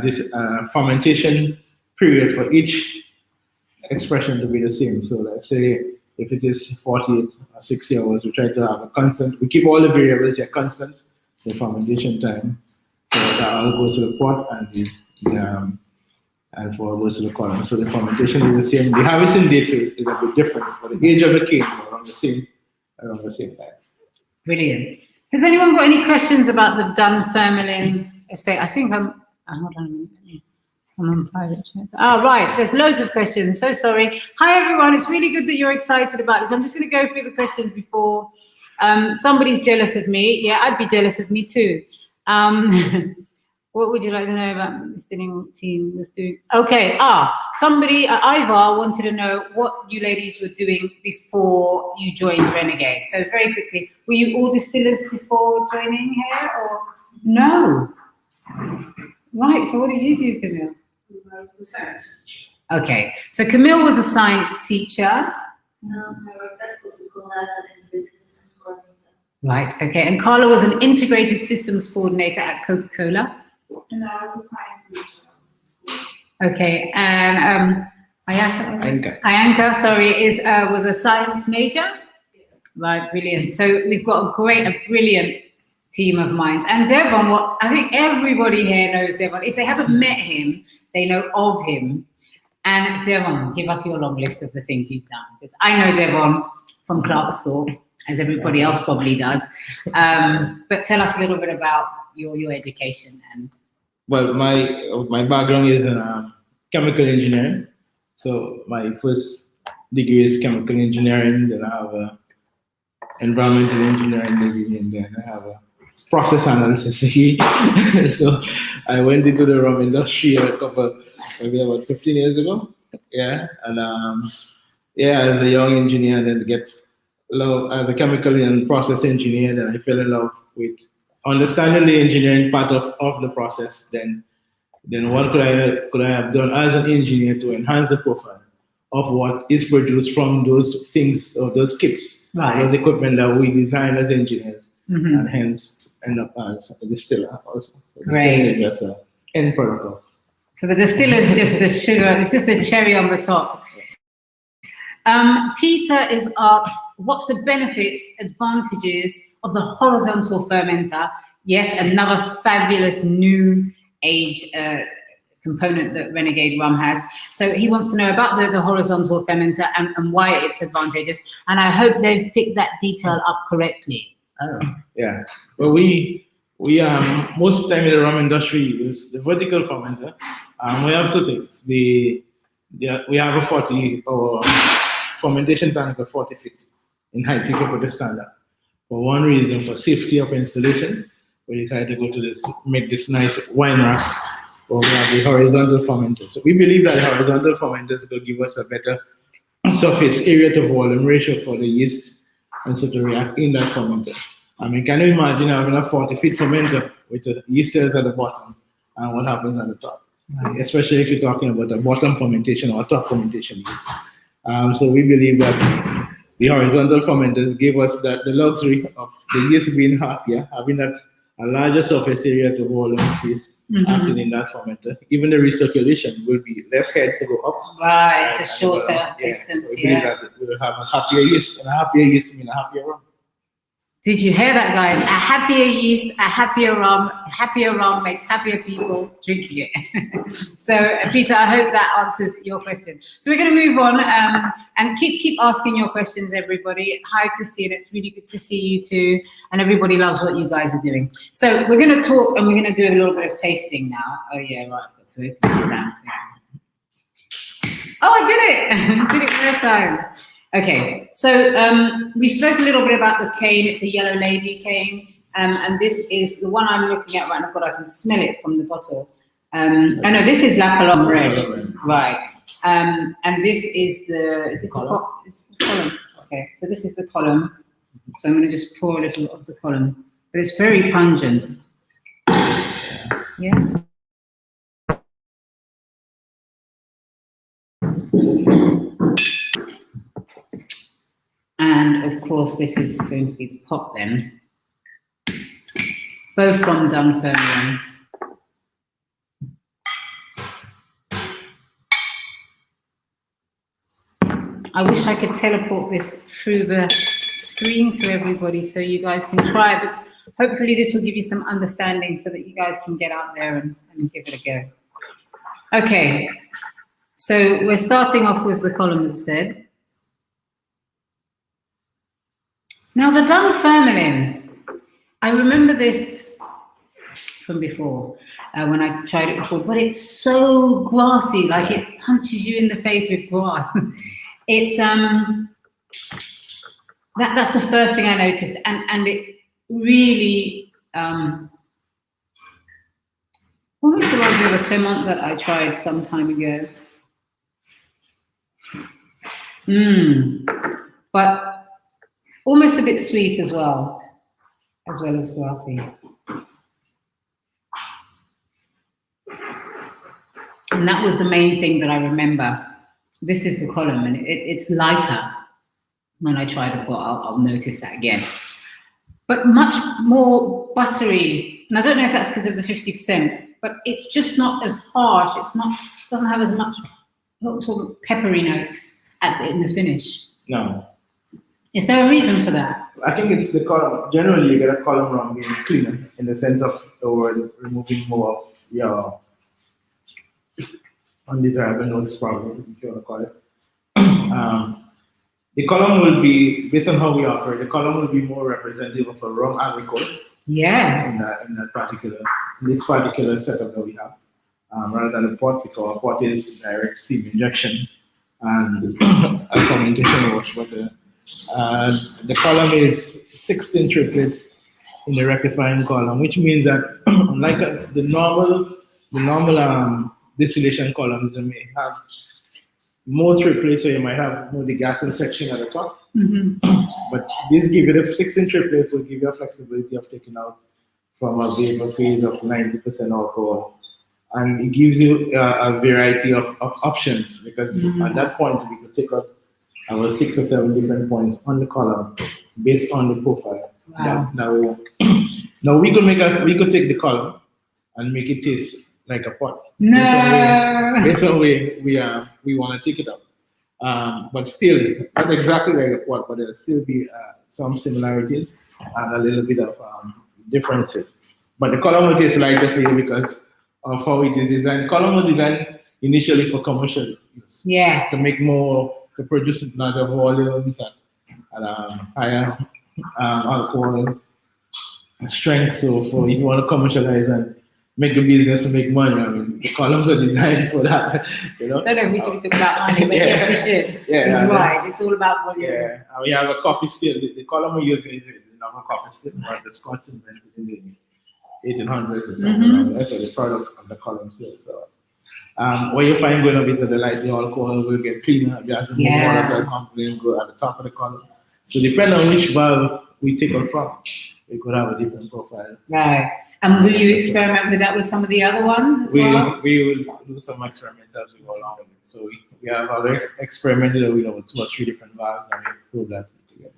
this fermentation period for each expression to be the same. So let's say if it is 48 or 60 hours, we try to have a constant. We keep all the variables here constant. The fermentation time, so that all goes to the pot, and for goes to the column. So the fermentation is the same. The harvesting date is a bit different, but the age of the cane is around the same time. Brilliant. Has anyone got any questions about the Dunfermline estate? I think hold on a minute. I'm on private chat. Right. There's loads of questions. So sorry. Hi, everyone. It's really good that you're excited about this. I'm just going to go through the questions before somebody's jealous of me. Yeah, I'd be jealous of me too. What would you like to know about the distilling team? Let's do. Okay. Somebody, Ivar, wanted to know what you ladies were doing before you joined Renegade. So very quickly, were you all distillers before joining here, or no? Right. So what did you do, Camille? I was a science teacher. Okay. So Camille was a science teacher. No, I worked at Coca-Cola as an integrated systems coordinator. Right. Okay. And Carla was an integrated systems coordinator at Coca-Cola. And I was a science teacher. Okay. And Ayanka, sorry, was a science major. Right. Brilliant. So we've got a brilliant team of minds. And Devon, I think everybody here knows Devon. If they haven't met him, they know of him. And Devon, give us your long list of the things you've done. Because I know Devon from Clark School, as everybody else probably does. But tell us a little bit about your education. Well, my background is in chemical engineering. So my first degree is chemical engineering. Then I have a environmental engineering degree, and then I have a process analysis degree. So I went into the rum industry maybe about 15 years ago. Yeah, and as a young engineer, then as a chemical and process engineer, then I fell in love with understanding the engineering part of the process. Then what could I have done as an engineer to enhance the profile of what is produced from those things, or those kits, right, those equipment that we design as engineers, and hence end up as a distiller also. So great. Just an end product. So the distiller is just the sugar, it's just the cherry on the top. Peter is asked, what's the benefits, advantages of the horizontal fermenter? Yes, another fabulous new age component that Renegade Rum has. So he wants to know about the horizontal fermenter and why it's advantageous. And I hope they've picked that detail up correctly. Oh. Yeah. Well, we most time in the rum industry use the vertical fermenter. We have two things. We have a 40 or fermentation tank of 40 feet in height if you put the standard. For one reason, for safety of installation, we decided to go to make this nice wine rack, where we have the horizontal fermenter. So we believe that the horizontal fermenters will give us a better surface area to volume ratio for the yeast, and so to react in that fermenter. I mean, can you imagine having a 40 feet fermenter with the yeast cells at the bottom and what happens at the top? Right. Especially if you're talking about a bottom fermentation or a top fermentation yeast. So we believe that the horizontal fermenters give us the luxury of the yeast being happier, having that a larger surface area to hold on face acting in that fermenter. Even the recirculation will be less head to go up. Right, it's a shorter distance. So we believe that we will have a happier yeast, and a happier yeast means a happier rum. Did you hear that, guys? A happier yeast, a happier rum makes happier people drinking it. So, Peter, I hope that answers your question. So we're going to move on and keep asking your questions, everybody. Hi, Christine. It's really good to see you too. And everybody loves what you guys are doing. So we're going to talk and we're going to do a little bit of tasting now. Oh, yeah, right. I've got to open this down. Oh, I did it. Did it first time. Okay, so we spoke a little bit about the cane. It's a yellow lady cane, and this is the one I'm looking at right now. God, I can smell it from the bottle. Oh no, this is La Colombe Red, right? And this is the column. Okay, so this is the column. So I'm going to just pour a little of the column, but it's very pungent. Yeah. And of course, this is going to be the pot then. Both from Dunfermline. I wish I could teleport this through the screen to everybody so you guys can try, but hopefully this will give you some understanding so that you guys can get out there and give it a go. Okay, so we're starting off with the column as said. Now the Dunfermline, I remember this from before, when I tried it before, but it's so grassy, like it punches you in the face with grass. It's, that's the first thing I noticed, and it really, almost reminds me of a Clement that I tried some time ago. But almost a bit sweet as well as grassy. And that was the main thing that I remember. This is the column, and it's lighter. When I try to pour, I'll notice that again. But much more buttery, and I don't know if that's because of the 50%, but it's just not as harsh. Doesn't have as much sort of peppery notes in the finish. No. Is there a reason for that? I think it's the column. Generally, you get a column rum being cleaner in the sense of removing more of your undesirable notes, probably, if you want to call it. The column will be, based on how we operate, the column will be more representative of a rum agricole. Yeah. In this particular setup that we have, rather than a pot, because a pot is direct steam injection and a fermentation wash. But the column is 16 triplets in the rectifying column, which means that unlike the normal distillation columns, you may have more triplets, so you might have more degassing section at the top. But this give you the 16 triplets will give you a flexibility of taking out from a vapor phase of 90% alcohol, and it gives you a variety of options, because at that point we could take out our 6 or 7 different points on the column based on the profile. Wow. Now we could take the column and make it taste like a pot. No. Based on way we want to take it up. But still, not exactly like a pot, but there'll still be some similarities and a little bit of differences. But the column will taste lighter for you because of how it is designed. The column was designed initially for commercial use. Yeah. To produce larger volumes and higher alcohol strength. So for if you want to commercialize and make a business and make money, I mean, the columns are designed for that. You know. I don't know if we should talk about money, but yes, we should. Yeah, he's right. It's all about volume. Yeah, and we have a coffee still. The column we're using is a normal coffee still, but the Scots invented in the 1800s or something. That's the product of the column still. So. What you find going up is that the alcohol will get cleaner. There's more volatile components go at the top of the column. So depending on which valve we take it from, we could have a different profile. Right. And will you experiment with that with some of the other ones as well? We will do some experiments as we go along with it. So we have other experimented with 2 or 3 different valves, and we prove that together.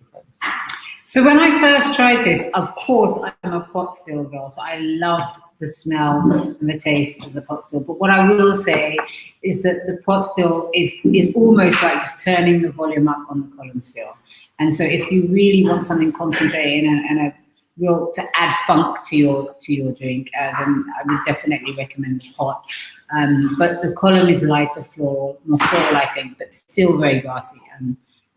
So when I first tried this, of course, I'm a pot still girl, so I loved the smell and the taste of the pot still. But what I will say is that the pot still is almost like just turning the volume up on the column still. And so if you really want something concentrated and a real to add funk to your drink, then I would definitely recommend the pot. But the column is lighter floral, more floral, I think, but still very grassy.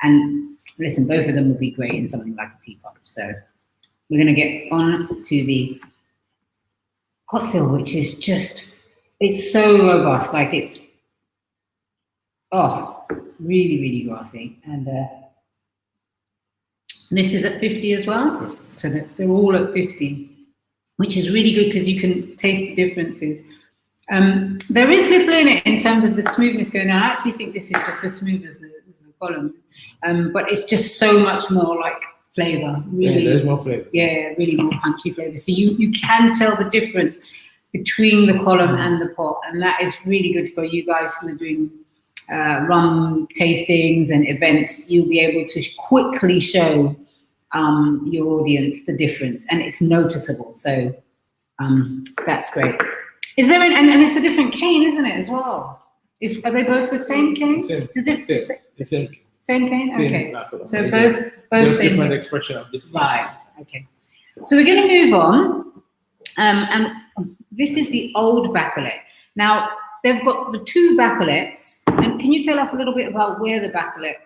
And listen, both of them would be great in something like a teapot. So we're going to get on to the hot still, which is just, it's so robust. Like it's, really, really grassy. And this is at 50 as well. So they're all at 50, which is really good because you can taste the differences. There is little in it in terms of the smoothness going on. I actually think this is just as smooth as the column, but it's just so much more like flavor. Really, there's more flavor. Yeah, really more punchy flavor. So you can tell the difference between the column and the pot, and that is really good for you guys who are doing rum tastings and events. You'll be able to quickly show your audience the difference, and it's noticeable. So that's great. Is there and it's a different cane, isn't it, as well? Are they both the same cane? Same cane. Okay. So both Just same. different expression of this. Right. Okay. So we're going to move on, and this is the old bacolet. Now they've got the two bacolets, and can you tell us a little bit about where the bacolet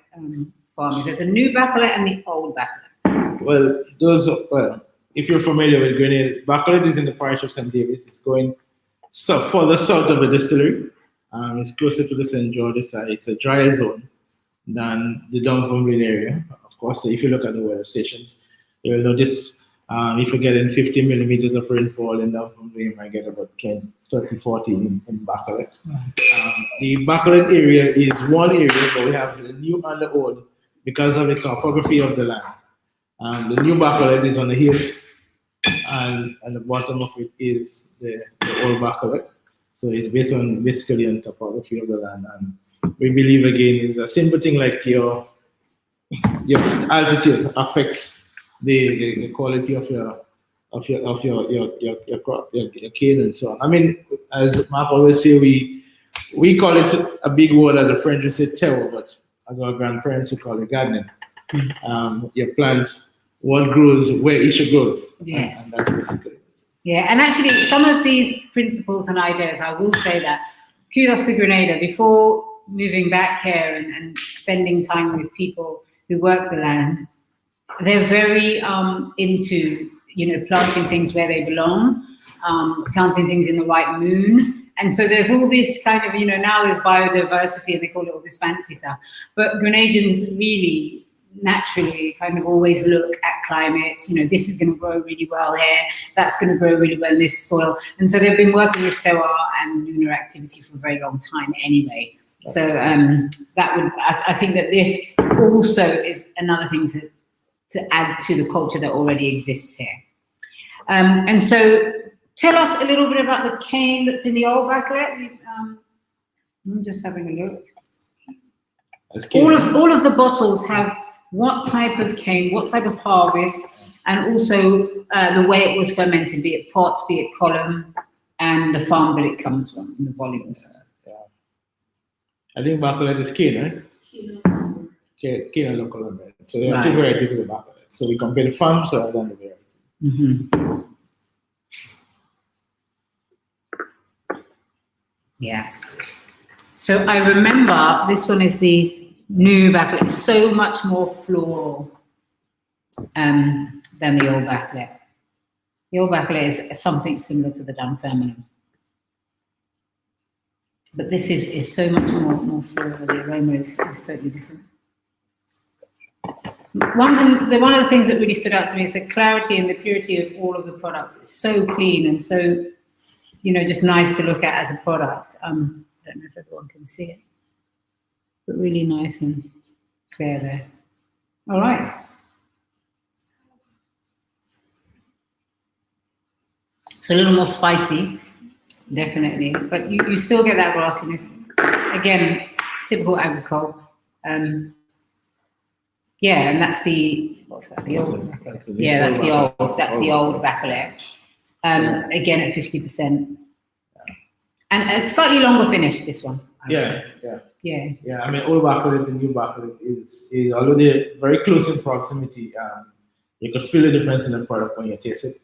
farm is? There's a new bacolet and the old bacolet. Well, if you're familiar with Grenada, bacolet is in the parish of St. David's. It's going further south of the distillery. It's closer to the St. George's side. It's a drier zone than the Dunfermline area. Of course, so if you look at the weather stations, you will notice if you're getting 50 millimeters of rainfall in Dunfermline, you might get about 30, 40 in bacolet. The bacolet area is one area, but we have the new and the old because of the topography of the land. The new bacolet is on the hill, and the bottom of it is the old bacolet. So it's based on basically on topography of the land, and we believe again it's a simple thing like your altitude affects the quality of your crop, your cane and so on. I mean, as Mark always say, we call it a big word as the French would say terroir, but as our grandparents would call it gardening. Your plants, what grows where each grows. Yes. And that's basically it. Yeah, and actually some of these principles and ideas, I will say that kudos to Grenada. Before moving back here and spending time with people who work the land, they're very into, planting things where they belong, planting things in the right moon. And so there's all this kind of, now there's biodiversity and they call it all this fancy stuff. But Grenadians really naturally kind of always look at climate. This is going to grow really well here, that's going to grow really well in this soil. And so they've been working with terroir and lunar activity for a very long time anyway. So I think that this also is another thing to add to the culture that already exists here. And so tell us a little bit about the cane that's in the old bacolet. I'm just having a look. All of the bottles have what type of cane, what type of harvest, and also the way it was fermented, be it pot, be it column, and the farm that it comes from, and the volumes. Yeah. I think bacolet is cane, right? Cane and local column. So there are two varieties of the bacolet. So we compare the farms rather than the variety. Mm-hmm. Yeah. So I remember this one is the new bacolet. It's so much more floral than the old bacolet. The old bacolet is something similar to the Dunfermline. But this is so much more floral. The aroma is totally different. One of the things that really stood out to me is the clarity and the purity of all of the products. It's so clean and so, just nice to look at as a product. I don't know if everyone can see it, but really nice and clear there. All right. It's a little more spicy, definitely, but you still get that grassiness. Again, typical agricole. Yeah, and that's what's that? The old bacolet. Yeah, that's the old bacolet. Again at 50%, and a slightly longer finish. This one. Yeah. Yeah. Yeah, I mean, old backwood and new backwood is although they're very close in proximity, you could feel the difference in the product when you taste it.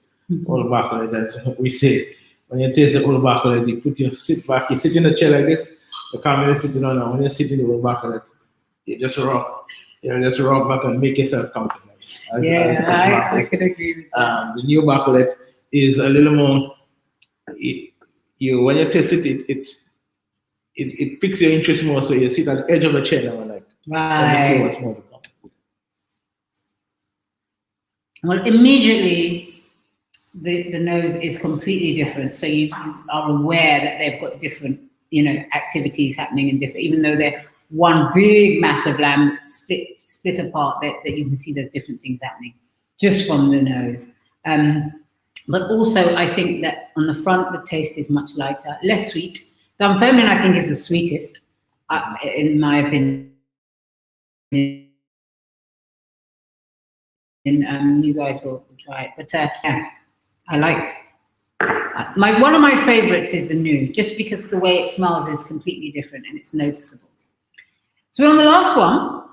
Old backwood, that's what we say. When you taste the old backwood, you sit back, you sit in a chair like this, the camera is sitting on, and when you sit in the old backwood, you just rock back and make yourself comfortable. I could agree with that. The new backwood is a little more, when you taste it piques your interest more, so you sit at the edge of a chair now, like, let me see what's more to come. Well, immediately, the nose is completely different. So you are aware that they've got different, activities happening in different, even though they're one big massive lamb split apart, that you can see there's different things happening just from the nose. But also, I think that on the front, the taste is much lighter, less sweet. Dunfermline, I think, is the sweetest, in my opinion. And you guys will try it, but yeah, I like. One of my favorites is the new, just because the way it smells is completely different and it's noticeable. So we're on the last one.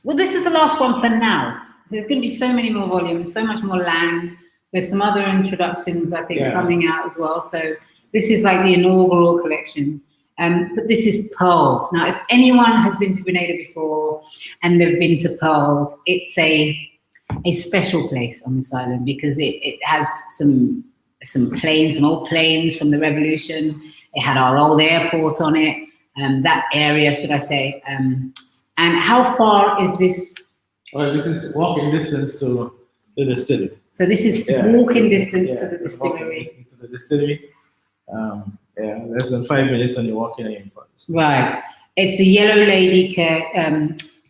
Well, this is the last one for now. So there's going to be so many more volumes, so much more land. There's some other introductions, I think, coming out as well. So this is like the inaugural collection. But this is Pearls. Now, if anyone has been to Grenada before and they've been to Pearls, it's a special place on this island because it has some planes, some old planes from the Revolution. It had our old airport on it, that area, should I say. And how far is this? Well, this is walking distance to the distillery. So this is walking distance to the distillery. To the distillery. Less than 5 minutes and you're walking in. Right. It's the Yellow Lady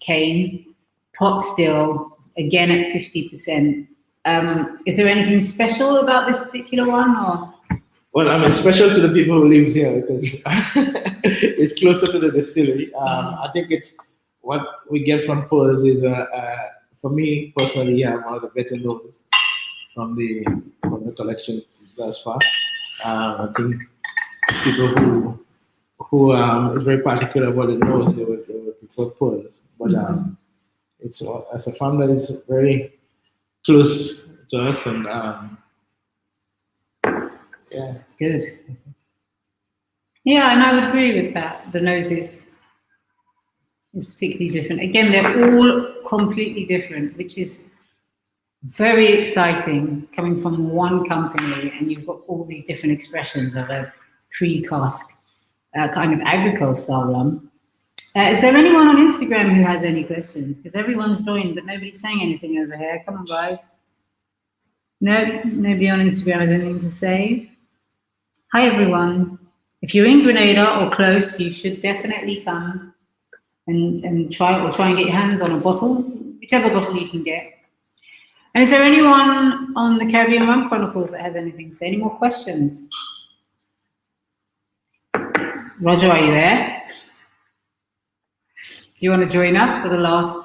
cane, pot still, again at 50%. Is there anything special about this particular one, or? Well, I mean, special to the people who live here because it's closer to the distillery. I think it's what we get from Pearls is, for me personally, one of the better notes from the collection thus far. I think people who is very particular about the nose, they would prefer Pearls. But it's as a farm that is very close to us, and good. Yeah, and I would agree with that. The nose is particularly different. Again, they're all completely different, which is very exciting coming from one company, and you've got all these different expressions of a pre-cask kind of agricole style rum. Is there anyone on Instagram who has any questions? Because everyone's joined, but nobody's saying anything over here. Come on, guys. No, nobody on Instagram has anything to say. Hi, everyone. If you're in Grenada or close, you should definitely come and try and get your hands on a bottle, whichever bottle you can get. And is there anyone on the Caribbean Rum Chronicles that has anything to say? Any more questions? Roger, are you there? Do you want to join us for the last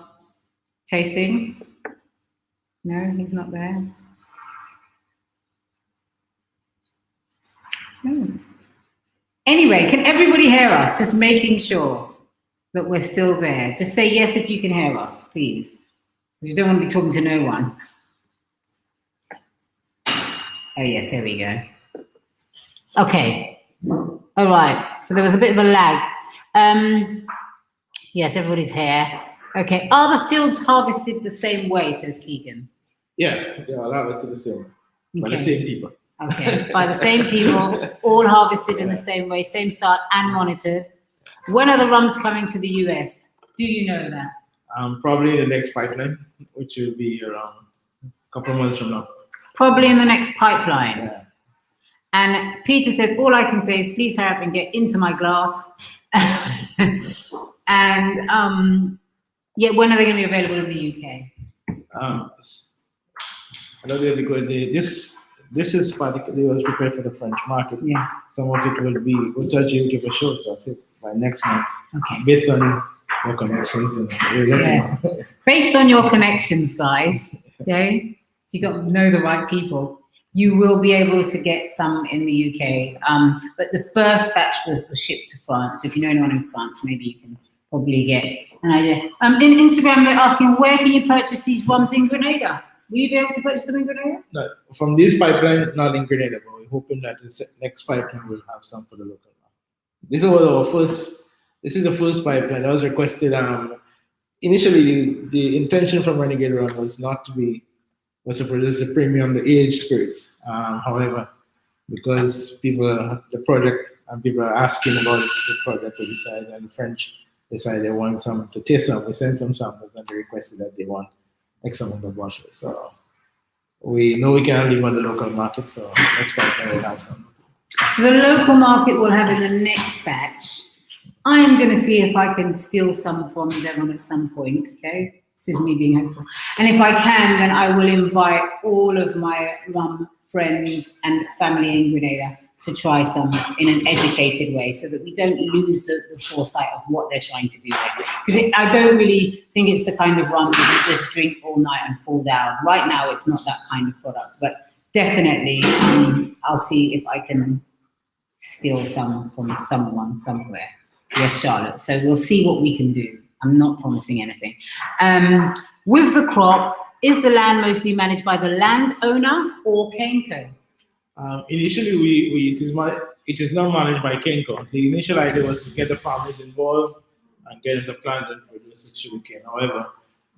tasting? No, he's not there. No. Anyway, can everybody hear us? Just making sure that we're still there. Just say yes if you can hear us, please. You don't want to be talking to no one. Oh yes, here we go. Okay. All right. So there was a bit of a lag. Yes, everybody's here. Okay. Are the fields harvested the same way, says Keegan? Yeah, harvested the same. By the same people. Okay. By the same people, all harvested in the same way, same start and monitored. When are the rums coming to the US? Do you know that? Probably the next pipeline, which will be around a couple of months from now. Probably in the next pipeline. Yeah. And Peter says, all I can say is please hurry up and get into my glass. And when are they going to be available in the UK? I know they'll be good. This is particularly was prepared for the French market. Yeah. Some of it will be we'll touch UK for sure. So I say by next month. Okay. Based on your connections Based on your connections, guys. Okay. So you got to know the right people. you will be able to get some in the UK. But the first batch was shipped to France. So if you know anyone in France, maybe you can probably get an idea. In Instagram, they're asking, where can you purchase these rums in Grenada? Will you be able to purchase them in Grenada? No, from this pipeline, not in Grenada, but we're hoping that the next pipeline will have some for the local market. This is the first pipeline that was requested. Initially, the intention from Renegade Rum was to produce the premium, the aged spirits. However, because people are asking about the project, we decided, and the French decided they want some to taste some. We sent some samples and they requested that they want X amount of bottles. So we know we cannot live on the local market, so next pipeline will have some. So the local market will have in the next batch. I am going to see if I can steal some from Devon at some point, okay? This is me being hopeful. And if I can, then I will invite all of my rum friends and family in Grenada to try some in an educated way so that we don't lose the foresight of what they're trying to do there. Because I don't really think it's the kind of rum that you just drink all night and fall down. Right now, it's not that kind of product, but definitely I'll see if I can steal some from someone somewhere. Yes, Charlotte. So we'll see what we can do. I'm not promising anything. With the crop, is the land mostly managed by the landowner or Kenco? Initially, it is not managed by Kenco. The initial idea was to get the farmers involved and get the plant and produce sugarcane. However,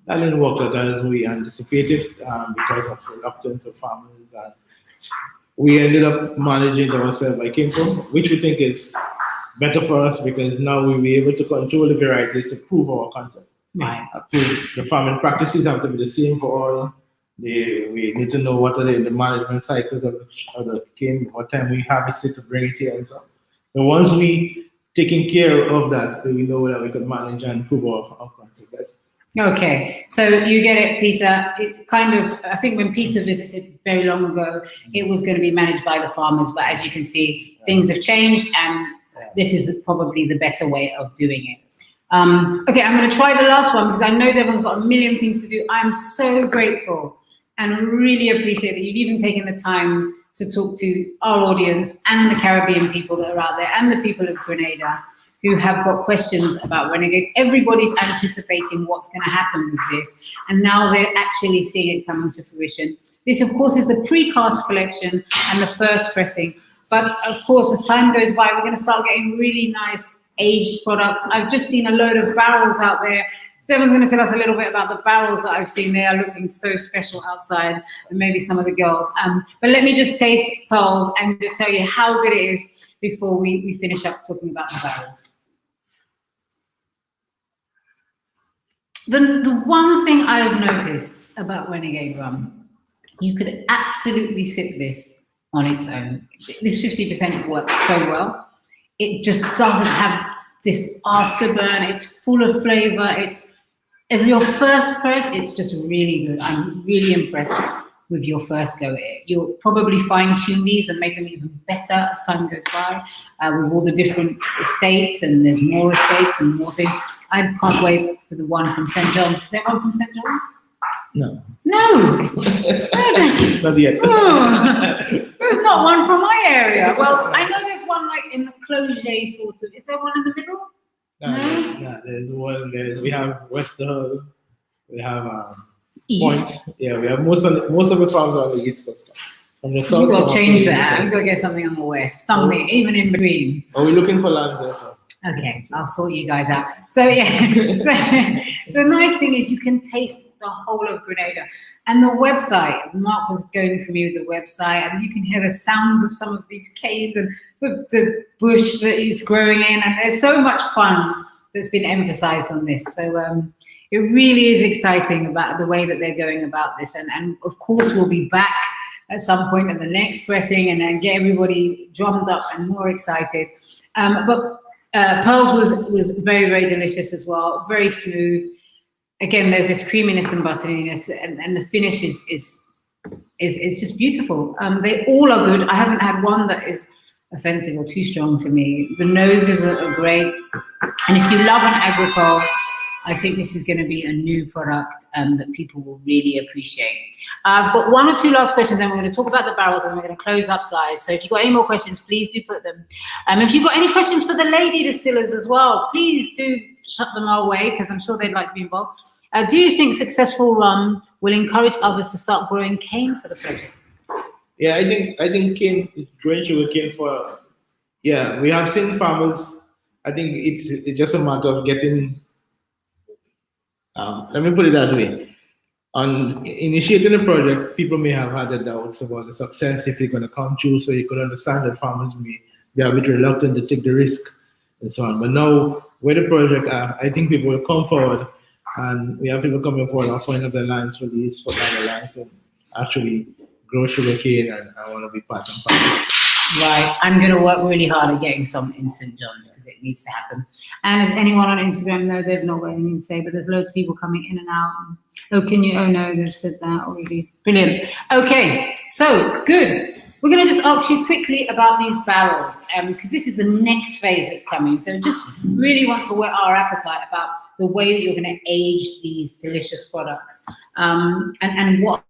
that didn't work out as we anticipated because of reluctance of farmers, and we ended up managing ourselves by Kenco, which we think is better for us because now we'll be able to control the varieties to prove our concept. Right. The farming practices have to be the same for all. We need to know what are the management cycles of the cane, what time we harvest it to bring it here and so on. So once we taking care of that, we know that we can manage and prove our concept. Okay, so you get it, Peter. It kind of, I think when Peter visited very long ago, it was going to be managed by the farmers, but as you can see, things have changed and this is probably the better way of doing it. Okay, I'm going to try the last one because I know everyone's got a million things to do. I'm so grateful and really appreciate that you've even taken the time to talk to our audience and the Caribbean people that are out there and the people of Grenada who have got questions about Renegade. Everybody's anticipating what's going to happen with this, and now they're actually seeing it coming to fruition. This, of course, is the pre-cast collection and the first pressing. But of course, as time goes by, we're going to start getting really nice aged products. I've just seen a load of barrels out there. Devon's going to tell us a little bit about the barrels that I've seen. They are looking so special outside, and maybe some of the girls. But let me just taste pearls and just tell you how good it is before we finish up talking about the barrels. The one thing I've noticed about Renegade rum, you could absolutely sip this on its own. This 50% works so well. It just doesn't have this afterburn. It's full of flavor. It's, as your first press, it's just really good. I'm really impressed with your first go at it. You'll probably fine-tune these and make them even better as time goes by with all the different estates, and there's more estates and more things. I can't wait for the one from St. John's. Is there one from St. John's? No. No! Not yet. Oh, there's not one from my area. Well, I know there's one like in the Cloget sort of. Is there one in the middle? No, there's one. We have Westerhull. We have East. Point. Yeah, we have most of the farms on the East Coast. From the south. You've got to change that. You've got to get something on the West. Something, even in between. Are we looking for land there? So? Okay, I'll sort you guys out. So yeah, so the nice thing is you can taste the whole of Grenada. And the website, Mark was going for me with the website, and you can hear the sounds of some of these caves and the bush that it's growing in, and there's so much fun that's been emphasized on this. So it really is exciting about the way that they're going about this. And of course, we'll be back at some point in the next pressing and then get everybody drummed up and more excited. But Pearls was very, very delicious as well, very smooth. Again, there's this creaminess and butteriness, and the finish is just beautiful. They all are good. I haven't had one that is offensive or too strong to me. The noses are great, and if you love an agricole, I think this is going to be a new product that people will really appreciate. I've got one or two last questions, then we're going to talk about the barrels, and we're going to close up, guys. So if you've got any more questions, please do put them. If you've got any questions for the lady distillers as well, please do shut them our way, because I'm sure they'd like to be involved. Do you think successful rum will encourage others to start growing cane for the project? Yeah, I think cane, growing sugar cane for, yeah, we have seen farmers. I think it's just a matter of getting, let me put it that way. On initiating a project, people may have had their doubts about the success, if they're going to come true, so you could understand that farmers may be a bit reluctant to take the risk and so on. But now, with the project, I think people will come forward, and we have people coming forward offering up their lands for these, for other lands, and actually grow sugarcane, and I want to be part and parcel. Right, I'm going to work really hard at getting some in St. John's, because it needs to happen. And as anyone on Instagram know, they've not got anything to say, but there's loads of people coming in and out. Oh, can you? Oh no, they've said that already. Brilliant. Okay, so good. We're going to just ask you quickly about these barrels, because this is the next phase that's coming. So just really want to whet our appetite about the way that you're going to age these delicious products, and what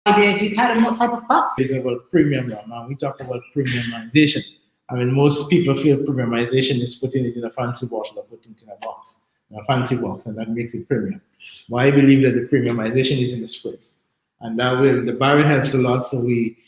ideas you've had and what type of cost. It's about premium rum, and we talk about premiumization. I mean, most people feel premiumization is putting it in a fancy bottle or putting it in a box, a fancy box, and that makes it premium. But I believe that the premiumization is in the spirits, and that will, the barrel helps a lot. So we,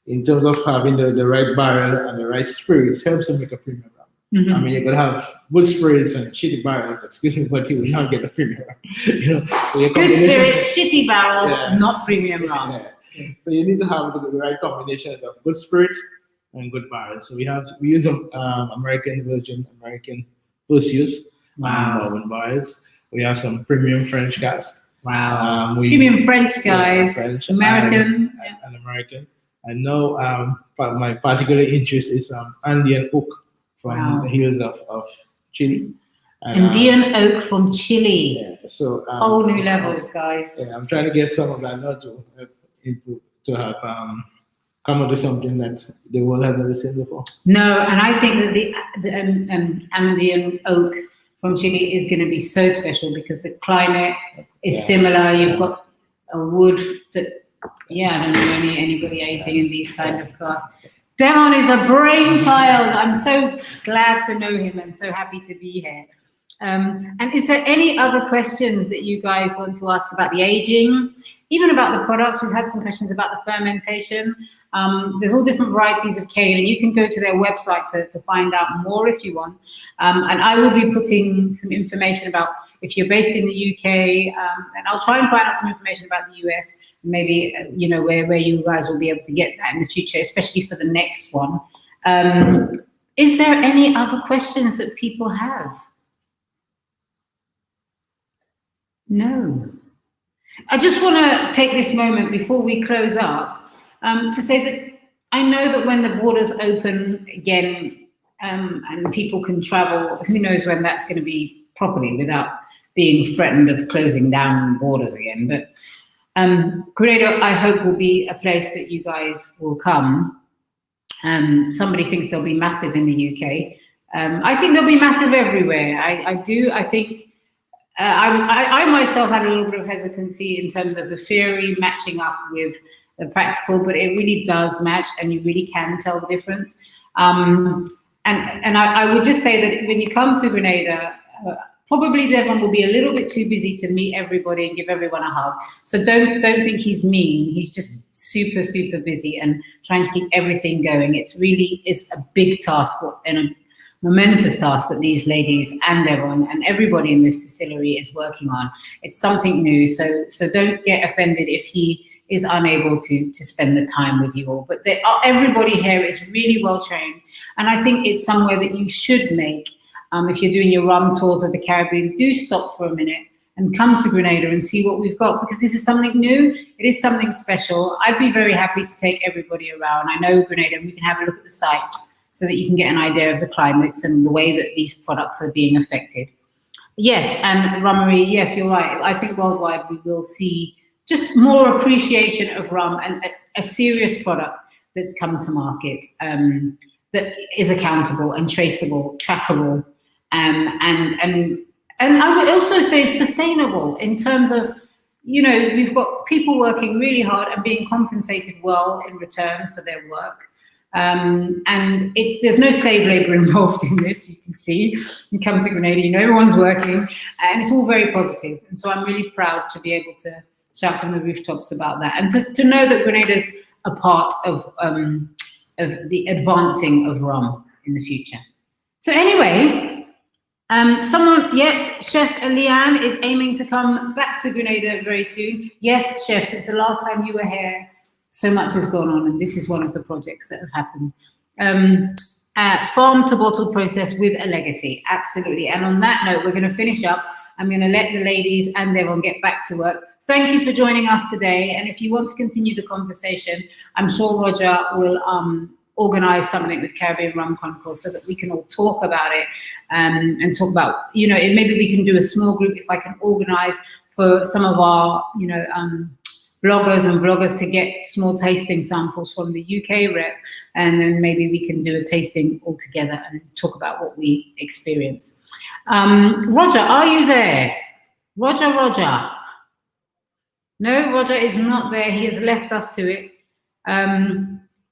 in terms of having the right barrel and the right spirits, helps to make a premium rum. Mm-hmm. I mean, you could have good spirits and shitty barrels, excuse me, but you will not get a premium rum. You know, so your good spirits, shitty barrels, yeah, not premium rum. Yeah. So you need to have the right combination of good spirits and good barrels. So we use American virgin, American first use, bourbon barrels. We have some premium French cask. Wow. Premium French, guys. French, American. And American. I know my particular interest is Andean oak from the hills of Chile. And, Andean oak from Chile. Yeah, so whole new levels, guys. Yeah, I'm trying to get some of that now to have come up with something that the world has never seen before. No, and I think that the Andean oak from Chile is going to be so special because the climate is similar. You've got a wood that, I don't know anybody aging in these kind of casks. Devon is a brainchild. I'm so glad to know him and so happy to be here. And is there any other questions that you guys want to ask about the aging, even about the products? We've had some questions about the fermentation. There's all different varieties of cane, and you can go to their website to find out more if you want. And I will be putting some information about if you're based in the UK, and I'll try and find out some information about the US, maybe where you guys will be able to get that in the future, especially for the next one. Is there any other questions that people have? No. I just want to take this moment before we close up to say that I know that when the borders open again and people can travel, who knows when that's going to be properly without being threatened of closing down borders again. But Grenada, I hope, will be a place that you guys will come. Somebody thinks they'll be massive in the UK. I think they'll be massive everywhere. I do. I think I myself had a little bit of hesitancy in terms of the theory matching up with the practical, but it really does match, and you really can tell the difference. And I would just say that when you come to Grenada, probably Devon will be a little bit too busy to meet everybody and give everyone a hug. So don't think he's mean. He's just super, super busy and trying to keep everything going. It's a big task and a momentous task that these ladies and Devon and everybody in this distillery is working on. It's something new. So don't get offended if he is unable to spend the time with you all. But everybody here is really well trained. And I think it's somewhere that you should make. If you're doing your rum tours of the Caribbean, do stop for a minute and come to Grenada and see what we've got, because this is something new. It is something special. I'd be very happy to take everybody around. I know Grenada, we can have a look at the sites so that you can get an idea of the climates and the way that these products are being affected. Yes, and Rummery, yes, you're right. I think worldwide we will see just more appreciation of rum and a serious product that's come to market that is accountable and traceable, trackable, and I would also say sustainable in terms of, you know, we've got people working really hard and being compensated well in return for their work. And there's no slave labor involved in this. You can see, you come to Grenada, you know everyone's working, and it's all very positive. And so I'm really proud to be able to shout from the rooftops about that, and to know that Grenada's a part of the advancing of rum in the future. So anyway, Chef Leanne is aiming to come back to Grenada very soon. Yes, Chef, since the last time you were here, so much has gone on, and this is one of the projects that have happened. Farm to bottle process with a legacy, absolutely. And on that note, we're going to finish up. I'm going to let the ladies and everyone get back to work. Thank you for joining us today. And if you want to continue the conversation, I'm sure Roger will organize something with Caribbean Rum Chronicles so that we can all talk about it, and talk about, you know, maybe we can do a small group, if I can organize for some of our, you know, bloggers and vloggers to get small tasting samples from the UK rep, and then maybe we can do a tasting all together and talk about what we experience. Roger, are you there? Roger. No, Roger is not there. He has left us to it.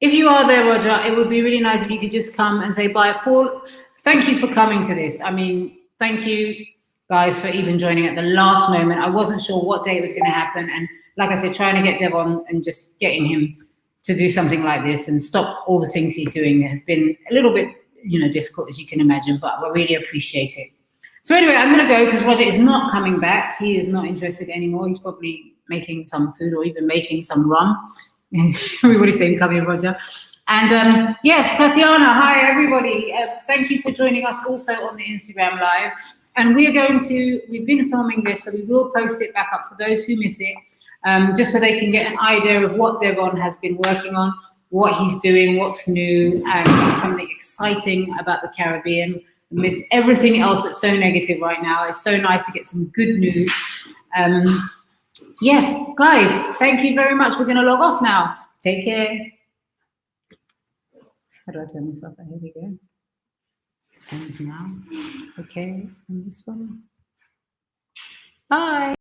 If you are there, Roger, it would be really nice if you could just come and say bye. Paul, thank you for coming to this. I mean, thank you guys for even joining at the last moment. I wasn't sure what day it was going to happen, and like I said, trying to get Devon and just getting him to do something like this and stop all the things he's doing has been a little bit, you know, difficult, as you can imagine, but I really appreciate it. So anyway, I'm going to go because Roger is not coming back. He is not interested anymore. He's probably making some food or even making some rum. Everybody's saying, come here, Roger. And yes, Tatiana, hi, everybody. Thank you for joining us also on the Instagram Live. And we've been filming this, so we will post it back up for those who miss it. Just so they can get an idea of what Devon has been working on, what he's doing, what's new, and something exciting about the Caribbean amidst everything else that's so negative right now. It's so nice to get some good news. Yes, guys, thank you very much. We're going to log off now. Take care. How do I turn this off? Here we go. And now, okay, and this one. Bye.